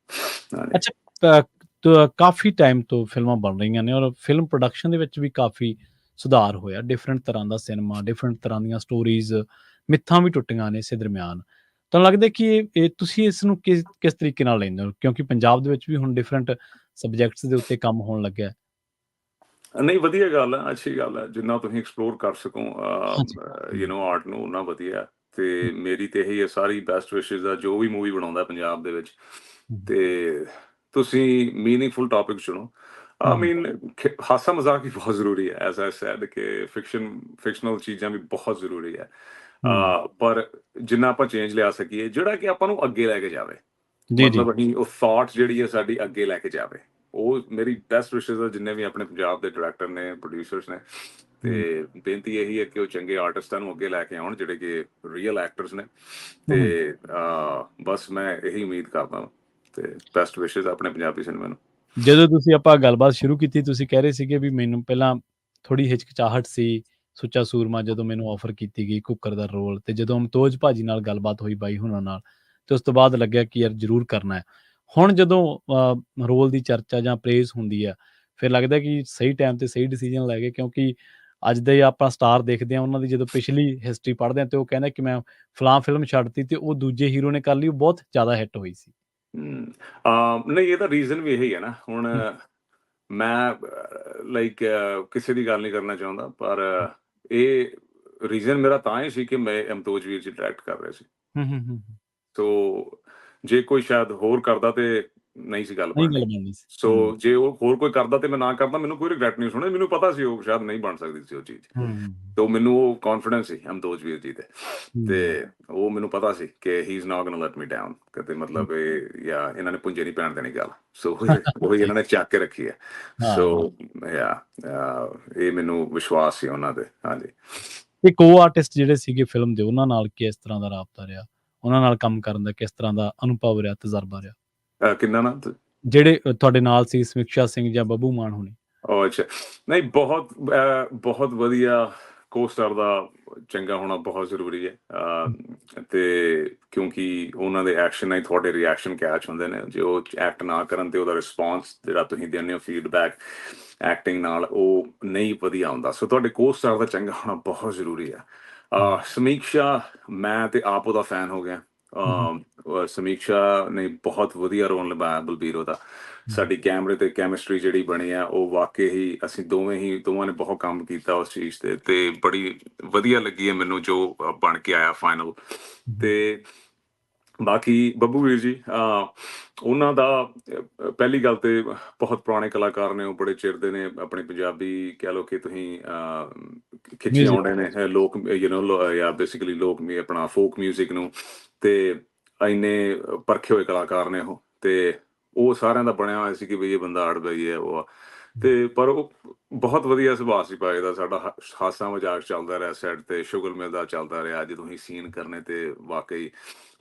ਹਾਂਜੀ। ਅੱਛਾ, ਕਾਫੀ ਟਾਈਮ ਤੋਂ ਫਿਲਮਾਂ ਬਣ ਰਹੀਆਂ ਨੇ ਔਰ ਫਿਲਮ ਪ੍ਰੋਡਕਸ਼ਨ ਦੇ ਵਿੱਚ ਵੀ ਕਾਫੀ ਸੁਧਾਰ ਹੋਇਆ। ਡਿਫਰੈਂਟ ਤਰ੍ਹਾਂ ਦਾ ਸਿਨੇਮਾ, ਡਿਫਰੈਂਟ ਤਰ੍ਹਾਂ ਦੀਆਂ ਸਟੋਰੀਜ਼, ਮਿੱਥਾਂ ਵੀ ਟੁੱਟੀਆਂ ਨੇ ਇਸੇ ਦਰਮਿਆਨ। ਤੁਹਾਨੂੰ ਲੱਗਦਾ ਕਿ ਇਹ ਤੁਸੀਂ ਇਸ ਨੂੰ ਕਿਸ ਕਿਸ ਤਰੀਕੇ ਨਾਲ ਲੈਂਦੇ ਹੋ? ਕਿਉਂਕਿ ਪੰਜਾਬ ਦੇ ਵਿੱਚ ਵੀ ਹੁਣ ਡਿਫਰੈਂਟ ਸਬਜੈਕਟਸ ਦੇ ਉੱਤੇ ਕੰਮ ਹੋਣ ਲੱਗਿਆ ਹੈ। ਨਹੀਂ, ਵਧੀਆ ਗੱਲ ਹੈ, ਅੱਛੀ ਗੱਲ ਹੈ। ਜਿੰਨਾ ਤੁਸੀਂ ਐਕਸਪਲੋਰ ਕਰ ਸਕੋ ਹਾਂਜੀ। ਆਰਟ ਨੂੰ, ਓਨਾ ਵਧੀਆ। ਤੇ ਮੇਰੀ ਤੇ ਇਹੀ ਹੈ, ਸਾਰੀ ਬੈਸਟ ਵਿਸ਼ੇਜ਼ ਆ ਜੋ ਵੀ ਮੂਵੀ ਬਣਾਉਂਦਾ ਪੰਜਾਬ ਦੇ ਵਿੱਚ। ਤੇ ਤੁਸੀਂ ਮੀਨਿੰਗਫੁਲ ਟੌਪਿਕ ਚੁਣੋ। ਆਈ ਮੀਨ ਹਾਸਾ ਮਜ਼ਾਕ ਵੀ ਬਹੁਤ ਜ਼ਰੂਰੀ ਹੈ, ਐਜ਼ ਆਈ ਸੈਡ ਕਿ ਫਿਕਸ਼ਨਲ ਚੀਜ਼ਾਂ ਵੀ ਬਹੁਤ ਜ਼ਰੂਰੀ ਹੈ। ਪਰ ਜਿੰਨਾ ਆਪਾਂ ਚੇਂਜ ਲਿਆ ਸਕੀਏ, ਜਿਹੜਾ ਕਿ ਆਪਾਂ ਨੂੰ ਅੱਗੇ ਲੈ ਕੇ ਜਾਵੇ। ਜੀ, ਜੀ। ਮਤਲਬ ਅਸੀਂ ਉਹ ਥਾਟ ਜਿਹੜੀ ਹੈ ਸਾਡੀ ਅੱਗੇ ਲੈ ਕੇ ਜਾਵੇ। ਉਹ ਮੇਰੀ ਬੈਸਟ ਵਿਸ਼ੇਜ਼ ਆ, ਜਿੰਨੇ ਵੀ ਆਪਣੇ ਪੰਜਾਬ ਦੇ ਡਾਇਰੈਕਟਰ ਨੇ, ਪ੍ਰੋਡਿਊਸਰਸ ਨੇ। ਹੂੰ, ਤੇ ਬੇਨਤੀ ਇਹੀ ਹੈ ਕਿ ਉਹ ਚੰਗੇ ਆਰਟਿਸਟਾਂ ਨੂੰ ਅੱਗੇ ਲੈ ਕੇ ਆਉਣ, ਜਿਹੜੇ ਕਿ ਰੀਅਲ ਐਕਟਰਸ ਨੇ। ਤੇ ਹੂੰ। ਬਸ ਮੈਂ ਇਹੀ ਉਮੀਦ ਕਰਦਾ ਹਾਂ। ਤੇ ਬੈਸਟ ਵਿਸ਼ੇਜ਼ ਆਪਣੇ ਪੰਜਾਬੀ ਸਿਨੇਮੇ ਨੂੰ। ਜਦੋਂ ਤੁਸੀਂ ਆਪਾਂ ਗੱਲਬਾਤ ਸ਼ੁਰੂ ਕੀਤੀ, ਤੁਸੀਂ ਕਹਿ ਰਹੇ ਸੀਗੇ ਵੀ ਮੈਨੂੰ ਪਹਿਲਾਂ ਥੋੜ੍ਹੀ ਹਿਚਕਿਚਾਹਟ ਸੀ, ਸੁੱਚਾ ਸੂਰਮਾ ਜਦੋਂ ਮੈਨੂੰ ਆਫਰ ਕੀਤੀ ਗਈ ਕੁੱਕਰ ਦਾ ਰੋਲ, ਤੇ ਜਦੋਂ ਅਮਤੋਜ ਭਾਜੀ ਨਾਲ ਗੱਲਬਾਤ ਹੋਈ ਬਾਈ ਹੁਣਾਂ ਨਾਲ, ਤੇ ਉਸ ਤੋਂ ਬਾਅਦ ਲੱਗਿਆ ਕਿ ਯਾਰ ਜ਼ਰੂਰ ਕਰਨਾ ਹੈ। ਹੁਣ ਜਦੋਂ ਰੋਲ ਦੀ ਚਰਚਾ ਜਾਂ ਪ੍ਰੇਜ਼ ਹੁੰਦੀ ਆ, ਫਿਰ ਲੱਗਦਾ ਕਿ ਸਹੀ ਟਾਈਮ ਤੇ ਸਹੀ ਡਿਸੀਜ਼ਨ ਲੈ ਗਏ, ਕਿਉਂਕਿ ਅੱਜ ਦੇ ਆਪਾਂ ਸਟਾਰ ਦੇਖਦੇ ਹਾਂ, ਉਹਨਾਂ ਦੀ ਜਦੋਂ ਪਿਛਲੀ ਹਿਸਟਰੀ ਪੜ੍ਹਦੇ ਹਾਂ ਤੇ ਉਹ ਕਹਿੰਦਾ ਕਿ ਮੈਂ ਫਲਾਂ ਫਿਲਮ ਛੱਡਤੀ ਤੇ ਉਹ ਦੂਜੇ ਹੀਰੋ ਨੇ ਕਰ ਲਈ, ਉਹ ਬਹੁਤ ਜ਼ਿਆਦਾ ਹਿੱਟ ਹੋਈ ਸੀ। ਨਹੀਂ, ਇਹਦਾ ਰੀਜ਼ਨ ਵੀ ਇਹੀ ਹੈ ਨਾ। ਹੁਣ ਮੈਂ ਲਾਈਕ ਕਿਸੇ ਦੀ ਗੱਲ ਨਹੀਂ ਕਰਨਾ ਚਾਹੁੰਦਾ, ਪਰ ਇਹ ਰੀਜ਼ਨ ਮੇਰਾ ਤਾਂ ਹੀ ਸੀ ਕਿ ਮੈਂ ਅਮਤੋਜ ਵੀਰ ਜੀ ਡਾਇਰੈਕਟ ਕਰ ਰਹੇ ਸੀ। ਹੂੰ, ਹੂੰ, ਹੂੰ। ਸੋ ਜੇ ਕੋਈ ਸ਼ਾਇਦ ਹੋਰ ਕਰਦਾ ਤੇ ਨਹੀਂ ਸੀ ਗੱਲ ਨਹੀਂ ਬਣਨੀ। ਗੱਲ ਬਣਨੀ ਸੀ। ਸੋ ਹੂੰ, ਜੇ ਉਹ ਹੋਰ ਕੋਈ ਕਰਦਾ ਤੇ ਮੈਂ ਨਾ ਕਰਦਾ, ਮੈਨੂੰ ਕੋਈ ਰਿਗਰੈਟ ਨਹੀਂ ਹੋਣਾ। ਮੈਨੂੰ ਪਤਾ ਸੀ ਉਹ ਸ਼ਾਇਦ ਨਹੀਂ ਬਣ ਸਕਦੀ ਸੀ ਉਹ ਚੀਜ਼। ਹੂੰ, ਤੋ ਮੈਨੂੰ ਉਹ ਕੌਨਫੀਡੈਂਸ ਸੀ ਅਮਤੋਜ ਵੀਰ ਜੀ ਹੂੰ, ਤੇ ਉਹ ਮੈਨੂੰ ਪਤਾ ਸੀ ਕਿ ਹੀ is not ਗੋਨਾ let me down. ਕਿਤੇ ਹੂੰ। ਮਤਲਬ ਜਾਂ ਇਹਨਾਂ ਨੇ ਪੁੰਜੇ ਨਹੀਂ ਪੈਣ ਦੇਣੀ ਗੱਲ। ਸੋ ਉਹੀ ਠੀਕ। ਇਹਨਾਂ ਨੇ ਚੱਕ ਕੇ ਰੱਖੀ ਹੈ। ਸੋ ਹਾਂ, ਯਾ ਇਹ ਮੈਨੂੰ ਵਿਸ਼ਵਾਸ ਸੀ ਉਹਨਾਂ ਦੇ। ਹਾਂਜੀ। ਤੇ ਕੋ ਆਰਟਿਸਟ ਜਿਹੜੇ ਸੀਗੇ ਫਿਲਮ ਦੇ, ਉਹਨਾਂ ਨਾਲ ਕਿਸ ਤਰ੍ਹਾਂ ਦਾ ਰਾਬਤਾ ਰਿਹਾ? ਉਹਨਾਂ ਨਾਲ ਕੰਮ ਕਰਨ ਦਾ ਕਿਸ ਤਰ੍ਹਾਂ ਦਾ ਅਨੁਭਵ ਰਿਹਾ, ਤਜਰਬਾ ਰਿਹਾ? ਕਿੰਨਾ ਨਾ। ਜਿਹੜੇ ਤੁਹਾਡੇ ਨਾਲ ਸੀ ਸਮੀਕਸ਼ਾ ਸਿੰਘ ਜਾਂ ਬੱਬੂ ਮਾਨ ਹੋਣੀ? ਉਹ ਅੱਛਾ। ਨਹੀਂ, ਬਹੁਤ ਵਧੀਆ ਕੋ-ਸਟਾਰ ਦਾ ਚੰਗਾ ਹੋਣਾ ਬਹੁਤ ਜ਼ਰੂਰੀ ਹੈ। ਤੇ ਕਿਉਂਕਿ ਉਹਨਾਂ ਦੇ ਐਕਸ਼ਨ ਨਾਲ ਹੀ ਤੁਹਾਡੇ ਰਿਐਕਸ਼ਨ ਕੈਚ ਹੁੰਦੇ ਨੇ। ਜੇ ਉਹ ਐਕਟ ਨਾ ਕਰਨ ਤੇ ਉਹਦਾ ਰਿਸਪੌਂਸ ਜਿਹੜਾ ਤੁਸੀਂ ਦਿੰਦੇ ਹੋ ਫੀਡਬੈਕ ਐਕਟਿੰਗ ਨਾਲ, ਉਹ ਨਹੀਂ ਵਧੀਆ ਹੁੰਦਾ। ਸੋ ਤੁਹਾਡੇ ਕੋ-ਸਟਾਰ ਦਾ ਚੰਗਾ ਹੋਣਾ ਬਹੁਤ ਜ਼ਰੂਰੀ ਹੈ। ਸਮੀਕਸ਼ਾ, ਮੈਂ ਤੇ ਆਪ ਉਹਦਾ ਫੈਨ ਹੋ ਗਿਆ। ਸਮੀਕਸ਼ਾ ਨੇ ਬਹੁਤ ਵਧੀਆ ਰੋਲ ਨਿਭਾਇਆ ਬਲਬੀਰ ਉਹਦਾ। ਸਾਡੀ ਕੈਮਰੇ ਤੇ ਕੈਮਿਸਟਰੀ ਜਿਹੜੀ ਬਣੀ ਆ, ਉਹ ਵਾਕਈ ਹੀ ਅਸੀਂ ਦੋਵਾਂ ਨੇ ਬਹੁਤ ਕੰਮ ਕੀਤਾ ਉਸ ਚੀਜ਼ ਤੇ ਬੜੀ ਵਧੀਆ ਲੱਗੀ ਹੈ ਮੈਨੂੰ ਜੋ ਬਣ ਕੇ ਆਇਆ ਫਾਈਨਲ। ਤੇ ਬਾਕੀ ਬੱਬੂ ਵੀਰ ਜੀ, ਉਹਨਾਂ ਦਾ ਪਹਿਲੀ ਗੱਲ ਤੇ ਬਹੁਤ ਪੁਰਾਣੇ ਕਲਾਕਾਰ ਨੇ, ਉਹ ਬੜੇ ਚਿਰ ਦੇ ਨੇ। ਆਪਣੀ ਪੰਜਾਬੀ ਕਹਿ ਲਓ ਕਿ ਤੁਸੀਂ ਖਿੱਚੇ ਮਿਊਜ਼ਿਕ। ਆਉਂਦੇ ਨੇ ਲੋਕ ਜਾਂ ਬੇਸਿਕਲੀ ਲੋਕ ਆਪਣਾ ਫੋਕ ਮਿਊਜ਼ਿਕ ਨੂੰ। ਤੇ ਇੰਨੇ ਪਰਖੇ ਹੋਏ ਕਲਾਕਾਰ ਨੇ ਉਹ। ਤੇ ਉਹ ਸਾਰਿਆਂ ਦਾ ਬਣਿਆ ਹੋਇਆ ਸੀ ਕਿ ਬਈ ਇਹ ਬੰਦਾ ਅੜ ਬਈ ਹੈ ਉਹ ਆ। ਤੇ ਪਰ ਉਹ ਬਹੁਤ ਵਧੀਆ ਸੁਭਾਅ ਸੀ ਪਾਏ ਦਾ। ਸਾਡਾ ਹਾਸਾ ਮਜ਼ਾਕ ਚੱਲਦਾ ਰਿਹਾ ਸੈੱਟ ਤੇ, ਸ਼ੁਗਰ ਮਿਲਦਾ ਚੱਲਦਾ ਰਿਹਾ। ਜਦੋਂ ਅਸੀਂ ਸੀਨ ਕਰਨੇ ਤੇ ਵਾਕਈ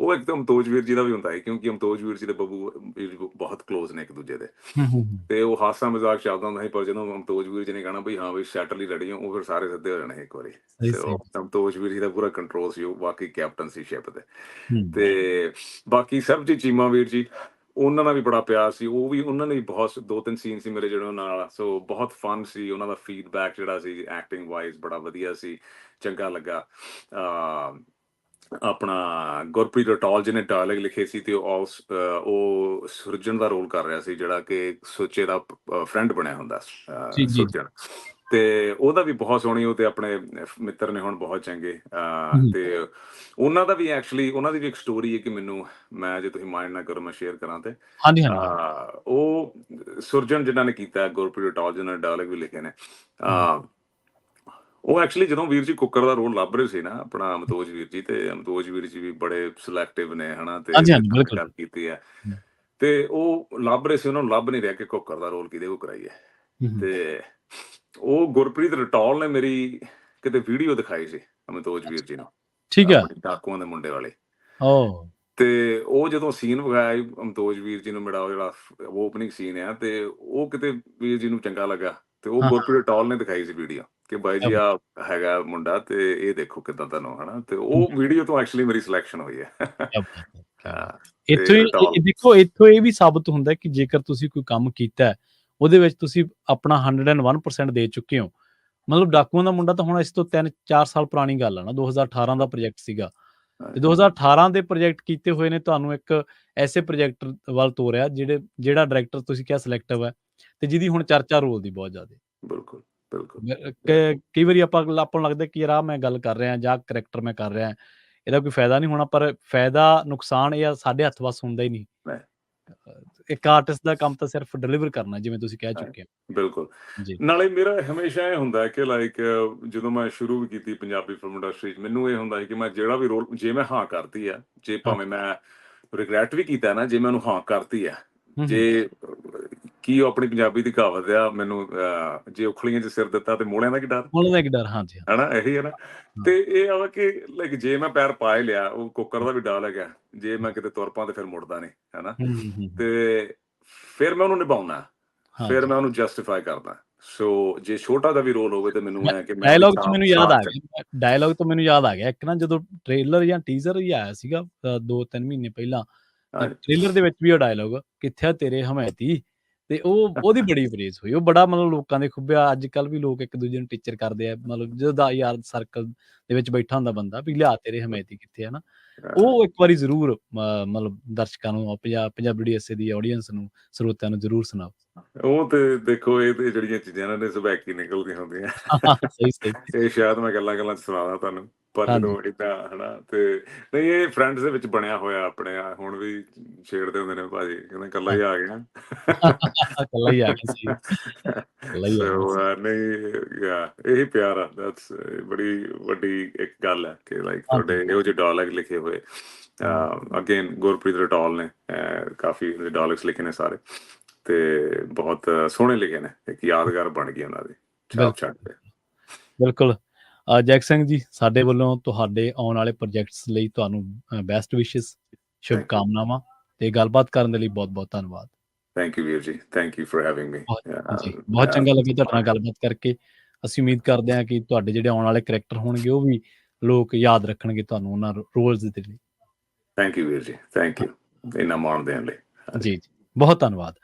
ਉਹ ਇੱਕ ਤਾਂ ਅਮਤੋਜ ਵੀਰ ਜੀ ਦਾ ਵੀ ਹੁੰਦਾ ਹੈ, ਕਿਉਂਕਿ ਅਮਤੋਜ ਵੀਰ ਜੀ ਤੇ ਬੱਬੂ ਵੀਰ ਜੀ ਬਹੁਤ ਕਲੋਜ਼ ਨੇ ਇੱਕ ਦੂਜੇ ਦੇ। ਹੂੰ, ਹੂੰ, ਹੂੰ। ਤੇ ਉਹ ਹਾਸਾ ਮਜ਼ਾਕ ਚੱਲਦਾ ਹੁੰਦਾ ਸੀ। ਪਰ ਜਦੋਂ ਅਮਤੋਜ ਵੀਰ ਜੀ ਨੇ ਕਹਿਣਾ ਬਈ ਹਾਂ ਬਈ ਸੈਟ ਲਈ ਰੈਡੀ ਹੋ, ਉਹ ਫਿਰ ਸਾਰੇ ਸਿੱਧੇ ਹੋ ਜਾਣੇ ਸੀ ਇੱਕ ਵਾਰੀ। ਸਹੀ, ਤੇ ਸਹੀ। ਉਹ ਅਮਤੋਜ ਵੀਰ ਜੀ ਦਾ ਪੂਰਾ ਕੰਟਰੋਲ ਸੀ। ਉਹ ਬਾਕੀ ਕੈਪਟਨ ਸੀ ਸ਼ਿਪ ਦੇ। ਹੂੰ, ਤੇ ਬਾਕੀ ਸਰਬਜੀਤ ਚੀਮਾ ਵੀਰ ਜੀ, ਉਹਨਾਂ ਨਾਲ ਵੀ ਬੜਾ ਪਿਆਰ ਸੀ। ਉਹ ਵੀ ਉਹਨਾਂ ਨੇ ਵੀ ਬਹੁਤ 2-3 ਸੀਨ ਸੀ ਮੇਰੇ ਜਿਹੜੇ ਉਹਨਾਂ ਨਾਲ। ਸੋ ਬਹੁਤ ਫਨ ਸੀ। ਉਹਨਾਂ ਦਾ ਫੀਡਬੈਕ ਜਿਹੜਾ ਸੀ ਐਕਟਿੰਗ ਵਾਈਜ਼ ਬੜਾ ਵਧੀਆ ਸੀ, ਚੰਗਾ ਲੱਗਾ। ਆਪਣਾ ਗੁਰਪ੍ਰੀਤ ਰਟੌਲ ਜਿਹਨੇ ਡਾਇਲੌਗ ਲਿਖੇ ਸੀ, ਤੇ ਉਹ ਸੁਰਜਣ ਦਾ ਰੋਲ ਕਰ ਰਿਹਾ ਸੀ, ਜਿਹੜਾ ਕਿ ਸੁੱਚੇ ਦਾ ਫਰੈਂਡ ਬਣਿਆ ਹੁੰਦਾ ਜੀ, ਜੀ, ਜੀ। ਸੁਰਜਣ। ਤੇ ਉਹਦਾ ਵੀ ਬਹੁਤ ਸੋਹਣੀ। ਉਹ ਤੇ ਆਪਣੇ ਮਿੱਤਰ ਨੇ ਹੁਣ ਬਹੁਤ ਚੰਗੇ। ਹੂੰ। ਤੇ ਉਹਨਾਂ ਦਾ ਵੀ ਐਕਚੁਅਲੀ ਉਹਨਾਂ ਦੀ ਵੀ ਇੱਕ ਸਟੋਰੀ ਹੈ ਕਿ ਮੈਂ ਜੇ ਤੁਸੀਂ ਮਾਈਂਡ ਨਾ ਕਰੋ ਮੈਂ ਸ਼ੇਅਰ ਕਰਾਂ ਤੇ ਹਾਂਜੀ, ਹਾਂਜੀ, ਹਾਂਜੀ। ਉਹ ਸੁਰਜਣ ਜਿਨ੍ਹਾਂ ਨੇ ਕੀਤਾ, ਗੁਰਪ੍ਰੀਤ ਰਟੌਲ ਜਿਨ੍ਹਾਂ ਨੇ ਡਾਇਲੌਗ ਵੀ ਲਿਖੇ ਨੇ। ਹੂੰ। ਉਹ ਐਕਚੁਅਲੀ ਜਦੋਂ ਵੀਰ ਜੀ ਕੁੱਕਰ ਦਾ ਰੋਲ ਲੱਭ ਰਹੇ ਸੀ ਨਾ, ਆਪਣਾ ਅਮਤੋਜ ਵੀਰ ਜੀ, ਤੇ ਅਮਤੋਜ ਵੀਰ ਜੀ ਵੀ ਬੜੇ ਸਿਲੈਕਟਿਵ ਨੇ ਹਨਾ, ਤੇ ਹਾਂਜੀ, ਮੇਰੇ ਹਾਂਜੀ, ਨਾਲ ਬਿਲਕੁਲ। ਗੱਲ ਕੀਤੀ ਹੈ। ਹੂੰ, ਤੇ ਉਹ ਲੱਭ ਰਹੇ ਸੀ, ਉਹਨਾਂ ਨੂੰ ਲੱਭ ਨਹੀਂ ਰਿਹਾ ਕਿ ਕੁੱਕਰ ਦਾ ਰੋਲ ਕਿਹਦੇ ਕੋਲ ਕਰਾਈਏ। ਹੂੰ, ਹੂੰ। ਤੇ ਉਹ ਗੁਰਪ੍ਰੀਤ ਰਟੌਲ ਨੇ ਮੇਰੀ ਕਿਤੇ ਵੀਡੀਓ ਦਿਖਾਈ ਸੀ ਅਮਤੋਜ ਵੀਰ ਅੱਛਾ, ਜੀ ਨੂੰ, ਠੀਕ ਹੈ। ਆਪਣੀ ਡਾਕੂਆਂ ਦੇ ਮੁੰਡੇ ਵਾਲੀ। ਓਹ! ਤੇ ਉਹ ਜਦੋਂ ਸੀਨ ਵਿਖਾਇਆ ਸੀ ਅਮਤੋਜ ਵੀਰ ਜੀ ਨੂੰ, ਮੇਰਾ ਉਹ ਜਿਹੜਾ ਓਪਨਿੰਗ ਸੀਨ ਆ, ਤੇ ਉਹ ਕਿਤੇ ਵੀਰ ਜੀ ਨੂੰ ਚੰਗਾ ਲੱਗਾ। ਤੇ ਉਹ ਹਾਂ, ਗੁਰਪ੍ਰੀਤ ਟੌਲ ਨੇ ਦਿਖਾਈ ਸੀ ਵੀਡੀਓ ਕਿ ਬਾਈ ਕਿਆ ਜੀ ਬਾਤ ਆ ਹੈਗਾ ਮੁੰਡਾ, ਤੇ ਇਹ ਦੇਖੋ ਕਿਦਾਂ ਤੁਹਾਨੂੰ ਹਨਾ। ਤੇ ਹੂੰ, ਉਹ ਵੀਡੀਓ ਤੋਂ ਐਕਚੁਅਲੀ ਮੇਰੀ ਸਿਲੈਕਸ਼ਨ ਹੋਈ ਹੈ। ਕਿਆ ਬਾਤ ਹੈ। ਕਿਆ ਬਾਤ! ਤੇ ਇੱਥੋਂ ਹੀ ਡੋਲ ਦੇਖੋ ਇੱਥੋਂ ਇਹ ਵੀ ਸਾਬਤ ਹੁੰਦਾ ਹੈ ਕਿ ਜੇਕਰ ਤੁਸੀਂ ਕੋਈ ਕੰਮ ਕੀਤਾ ਹੈ, ਉਹਦੇ ਵਿੱਚ ਤੁਸੀਂ ਆਪਣਾ 101% ਦੇ ਚੁੱਕੇ ਹੋ। ਮਤਲਬ ਡਾਕੂਆਂ ਦਾ ਮੁੰਡਾ ਤਾਂ ਹੁਣ ਇਸ ਤੋਂ 3-4 ਸਾਲ ਪੁਰਾਣੀ ਗੱਲ ਆ ਨਾ, 2018 ਦਾ ਪ੍ਰੋਜੈਕਟ ਸੀਗਾ ਤੇ 2018 ਦੇ ਪ੍ਰੋਜੈਕਟ ਕੀਤੇ ਹੋਏ ਨੇ ਤੁਹਾਨੂੰ ਇੱਕ ਐਸੇ ਪ੍ਰੋਜੈਕਟ ਵੱਲ ਤੋਰਿਆ ਜਿਹੜਾ ਡਾਇਰੈਕਟਰ ਤੁਸੀਂ ਕਿਹਾ ਸਿਲੈਕਟਿਵ ਹੈ ਤੇ ਜਿਹਦੀ ਹੁਣ ਚਰਚਾ ਰੋਲ ਦੀ ਬਹੁਤ ਜ਼ਿਆਦਾ। ਬਿਲਕੁਲ, ਬਿਲਕੁਲ। ਕਈ ਵਾਰੀ ਆਪਾਂ ਨੂੰ ਲੱਗਦਾ ਕਿ ਯਾਰ ਆਹ ਮੈਂ ਗੱਲ ਕਰ ਰਿਹਾ ਜਾਂ ਕਰੈਕਟਰ ਮੈਂ ਕਰ ਰਿਹਾ, ਇਹਦਾ ਕੋਈ ਫਾਇਦਾ ਨਹੀਂ ਹੋਣਾ, ਪਰ ਫਾਇਦਾ ਨੁਕਸਾਨ ਇਹ ਆ ਸਾਡੇ ਹੱਥ ਵੱਸ ਹੁੰਦਾ ਹੀ ਨਹੀਂ। ਮੈਂ ਇੱਕ ਆਰਟਿਸਟ ਦਾ ਕੰਮ ਤਾਂ ਸਿਰਫ ਡਿਲੀਵਰ ਕਰਨਾ, ਜਿਵੇਂ ਤੁਸੀਂ ਕਹਿ ਚੁੱਕੇ ਹੋ। ਬਿਲਕੁਲ। ਜੀ। ਨਾਲੇ ਮੇਰਾ ਹਮੇਸ਼ਾ ਇਹ ਹੁੰਦਾ ਹੈ ਕਿ ਲਾਈਕ ਜਦੋਂ ਮੈਂ ਸ਼ੁਰੂ ਵੀ ਕੀਤੀ ਪੰਜਾਬੀ ਫਿਲਮ ਇੰਡਸਟਰੀ 'ਚ, ਮੈਨੂੰ ਇਹ ਹੁੰਦਾ ਸੀ ਕਿ ਮੈਂ ਜਿਹੜਾ ਵੀ ਰੋਲ ਜੇ ਮੈਂ ਹਾਂ ਕਰਤੀ ਆ, ਜੇ ਹਾਂ। ਭਾਵੇਂ ਮੈਂ ਰਿਗਰੈਟ ਵੀ ਕੀਤਾ ਨਾ, ਜੇ ਮੈਂ ਉਹਨੂੰ ਹਾਂ ਕਰਤੀ ਆ, ਹੂੰ, ਜੇ ਕੀ ਉਹ ਆਪਣੀ ਪੰਜਾਬੀ ਦੀ ਕਹਾਵਤ ਆ, ਮੈਨੂੰ ਜੇ ਉਖਲੀਆਂ 'ਚ ਸਿਰ ਦਿੱਤਾ ਤੇ ਮੋਹਲਿਆਂ ਦਾ ਕੀ ਡਰ, ਉਹਨਾਂ ਦਾ ਇੱਕ ਡਰ, ਹਾਂਜੀ ਹਾਂ। ਹਨਾ? ਇਹੀ ਹੈ ਨਾ। ਹਾਂ। ਤੇ ਇਹ ਆ ਕਿ ਲਾਈਕ ਜੇ ਮੈਂ ਪੈਰ ਪਾ ਹੀ ਲਿਆ, ਉਹ ਕੁੱਕਰ ਦਾ ਵੀ ਡਾਇਲਾਗ ਹੈ, ਜੇ ਮੈਂ ਕਿਤੇ ਤੁਰ ਪਾਂ ਤੇ ਫਿਰ ਮੁੜਦਾ ਨਹੀਂ, ਹਨਾ? ਹੂੰ, ਹੂੰ, ਹੂੰ। ਤੇ ਫਿਰ ਮੈਂ ਉਹਨੂੰ ਨਿਭਾਉਣਾ, ਫਿਰ ਹਾਂਜੀ। ਮੈਂ ਉਹਨੂੰ ਜਸਟੀਫਾਈ ਕਰਦਾ। ਸੋ ਜੇ ਛੋਟਾ ਜਿਹਾ ਵੀ ਰੋਲ ਹੋਵੇ ਤੇ ਮੈਨੂੰ ਐ ਕਿ ਮੈਂ ਉਹਦੀ ਡਾਇਲੌਗ ਤੋਂ ਛਾਪ ਮੈਨੂੰ ਯਾਦ ਛਾਪ ਆ ਚ ਗਿਆ, ਡਾਇਲੌਗ ਤੋਂ ਮੈਨੂੰ ਯਾਦ ਆ ਗਿਆ ਇੱਕ ਨਾ, ਜਦੋਂ ਟ੍ਰੇਲਰ ਜਾਂ ਟੀਜ਼ਰ ਹੀ ਆਇਆ ਸੀਗਾ 2-3 ਮਹੀਨੇ ਪਹਿਲਾਂ, ਹਾਂਜੀ, ਟ੍ਰੇਲਰ ਦੇ ਵਿੱਚ ਵੀ ਉਹ ਡਾਇਲੌਗ ਕਿੱਥੇ ਆ ਤੇਰੇ ਹਮੈਤੀ, ਤੇ ਉਹਦੀ ਬੜੀ ਪ੍ਰੇਜ਼ ਹੋਈ। ਉਹ ਬੜਾ ਮਤਲਬ ਲੋਕਾਂ ਦੇ ਖੁੱਭਿਆ। ਅੱਜ-ਕੱਲ੍ਹ ਵੀ ਲੋਕ ਇੱਕ ਦੂਜੇ ਨੂੰ ਟੀਚਰ ਕਰਦੇ ਆ, ਮਤਲਬ ਜਦੋਂ ਦਾ ਯਾਰ ਸਰਕਲ ਦੇ ਵਿੱਚ ਬੈਠਾ ਹੁੰਦਾ ਬੰਦਾ ਵੀ ਲਿਆ ਤੇਰੇ ਹਮੈਤੀ ਕਿੱਥੇ ਆ ਨਾ, ਉਹ ਇੱਕ ਵਾਰੀ ਜ਼ਰੂਰ ਮਤਲਬ ਦਰਸ਼ਕਾਂ ਨੂੰ, ਪੰਜਾਬੀ ਡੀਐਸਏ ਦੀ ਆਡੀਅנס ਨੂੰ, ਸਰੋਤਿਆਂ ਨੂੰ ਜ਼ਰੂਰ ਸੁਣਾਓ। ਉਹ ਤੇ ਦੇਖੋ, ਇਹ ਤੇ ਜਿਹੜੀਆਂ ਚੀਜ਼ਾਂ ਨੇ ਸਵੈਕੀ ਨਿਕਲਦੀਆਂ ਹੁੰਦੀਆਂ। ਸਹੀ, ਸਹੀ। ਇਹ ਸ਼ਾਇਦ ਮੈਂ ਗੱਲਾਂ-ਗੱਲਾਂ 'ਚ ਸੁਣਾਦਾ ਤੁਹਾਨੂੰ, ਪਰ ਹਾਂਜੀ। ਜਦੋਂ ਏਦਾਂ ਹਨਾ, ਤੇ ਨਹੀਂ, ਇਹ ਫਰੈਂਡਸ ਦੇ ਵਿੱਚ ਬਣਿਆ ਹੋਇਆ ਆਪਣੇ, ਹੁਣ ਵੀ ਛੇੜਦੇ ਹੁੰਦੇ ਨੇ ਭਾਜੀ, ਕਹਿੰਦੇ ਇਕੱਲਾ ਹੀ ਆ ਗਿਆ। ਇਕੱਲਾ ਹੀ ਆ ਗਿਆ, ਸਹੀ, ਇਕੱਲਾ ਹੀ ਆ ਗਿਆ। ਸੋ ਨਹੀਂ, ਇਹੀ ਪਿਆਰ ਆ, ਦੈਟਸ ਬੜੀ ਵੱਡੀ ਇੱਕ ਗੱਲ ਹੈ ਕਿ ਲਾਈਕ ਹਾਂਜੀ। ਤੁਹਾਡੇ ਇਹੋ ਜਿਹੇ ਡਾਇਲੌਗ ਲਿਖੇ ਹੋਏ। ਅਗੇਨ ਗੁਰਪ੍ਰੀਤ ਰਟੌਲ ਨੇ ਕਾਫੀ ਡਾਇਲੌਗਸ ਲਿਖੇ ਨੇ ਸਾਰੇ, ਤੇ ਬਹੁਤ ਸੋਹਣੇ ਲਿਖੇ ਨੇ, ਇੱਕ ਯਾਦਗਾਰ ਬਣ ਗਈ ਉਹਨਾਂ ਦੀ, ਛਾਪ ਛੱਡ ਬਿਲਕੁਲ, ਕੇ। ਬਿਲਕੁਲ। ਜੈਕ ਸਿੰਘ ਜੀ, ਸਾਡੇ ਵੱਲੋਂ ਤੁਹਾਡੇ ਆਉਣ ਵਾਲੇ ਪ੍ਰੋਜੈਕਟਸ ਲਈ ਤੁਹਾਨੂੰ ਬੈਸਟ ਵਿਸ਼ੇਸ, ਥੈਂਕ ਯੂ, ਸ਼ੁਭਕਾਮਨਾਵਾਂ, ਤੇ ਗੱਲਬਾਤ ਕਰਨ ਦੇ ਲਈ ਬਹੁਤ-ਬਹੁਤ ਧੰਨਵਾਦ। ਥੈਂਕ ਯੂ ਵੀਰ ਜੀ, ਥੈਂਕ ਯੂ ਫॉर ਹੈਵਿੰਗ ਮੀ। ਜੀ, ਬਹੁਤ ਚੰਗਾ ਲੱਗਿਆ ਤੁਹਾਡੇ ਨਾਲ ਗੱਲਬਾਤ ਕਰਕੇ। ਅਸੀਂ ਉਮੀਦ ਕਰਦੇ ਹਾਂ ਕਿ ਤੁਹਾਡੇ ਜਿਹੜੇ ਆਉਣ ਵਾਲੇ ਕਰੈਕਟਰ ਹੋਣਗੇ, ਉਹ ਵੀ ਲੋਕ ਯਾਦ ਰੱਖਣਗੇ ਤੁਹਾਨੂੰ ਉਹਨਾਂ ਰੋਲਸ ਦੇ ਲਈ। ਥੈਂਕ ਯੂ ਵੀਰ ਜੀ, ਥੈਂਕ ਯੂ ਇੰਨਾ ਮਾਣ ਦੇਣ ਲਈ। ਜੀ, ਜੀ, ਬਹੁਤ ਧੰਨਵਾਦ।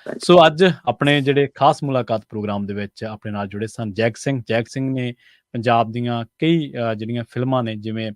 ਥੈਂਕ ਸੋ ਅੱਜ ਆਪਣੇ ਜਿਹੜੇ ਖਾਸ ਮੁਲਾਕਾਤ ਪ੍ਰੋਗਰਾਮ ਦੇ ਵਿੱਚ ਆਪਣੇ ਨਾਲ ਜੁੜੇ ਸਨ ਜੈਕ ਸਿੰਘ ਨੇ ਪੰਜਾਬ ਦੀਆਂ ਕਈ ਜਿਹੜੀਆਂ ਫਿਲਮਾਂ ਨੇ, ਜਿਵੇਂ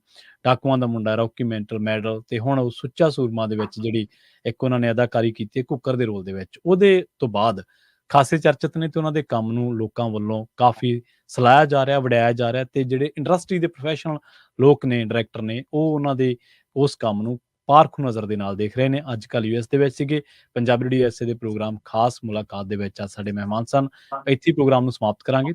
ਡਾਕੂਆਂ ਦਾ ਮੁੰਡਾ, ਰੌਕੀ ਮੈਡਲ, ਤੇ ਹੁਣ ਉਹ ਸੁੱਚਾ ਸੂਰਮਾ ਦੇ ਵਿੱਚ ਜਿਹੜੀ ਇੱਕ ਉਹਨਾਂ ਨੇ ਅਦਾਕਾਰੀ ਕੀਤੀ ਹੈ ਕੁੱਕਰ ਦੇ ਰੋਲ ਦੇ ਵਿੱਚ, ਉਹਦੇ ਤੋਂ ਬਾਅਦ ਖਾਸੇ ਚਰਚਿਤ ਨੇ ਤੇ ਉਹਨਾਂ ਦੇ ਕੰਮ ਨੂੰ ਲੋਕਾਂ ਵੱਲੋਂ ਕਾਫੀ ਸਲਾਹਿਆ ਜਾ ਰਿਹਾ, ਵਡਿਆਇਆ ਜਾ ਰਿਹਾ, ਤੇ ਜਿਹੜੇ ਇੰਡਸਟਰੀ ਦੇ ਪ੍ਰੋਫੈਸ਼ਨਲ ਲੋਕ ਨੇ, ਡਾਇਰੈਕਟਰ ਨੇ, ਉਹ ਉਹਨਾਂ ਦੇ ਉਸ ਕੰਮ ਨੂੰ ਪਾਰਖੂ ਨਜ਼ਰ ਦੇ ਨਾਲ ਦੇਖ ਰਹੇ ਨੇ। ਅੱਜ ਕੱਲ੍ਹ US ਦੇ ਵਿੱਚ ਸੀਗੇ, ਪੰਜਾਬੀ ਡੀਐਸਏ ਦੇ ਪ੍ਰੋਗਰਾਮ ਖਾਸ ਮੁਲਾਕਾਤ ਦੇ ਵਿੱਚ ਅੱਜ ਸਾਡੇ ਮਹਿਮਾਨ ਸਨ। ਇੱਥੇ ਪ੍ਰੋਗਰਾਮ ਨੂੰ ਸਮਾਪਤ ਕਰਾਂਗੇ।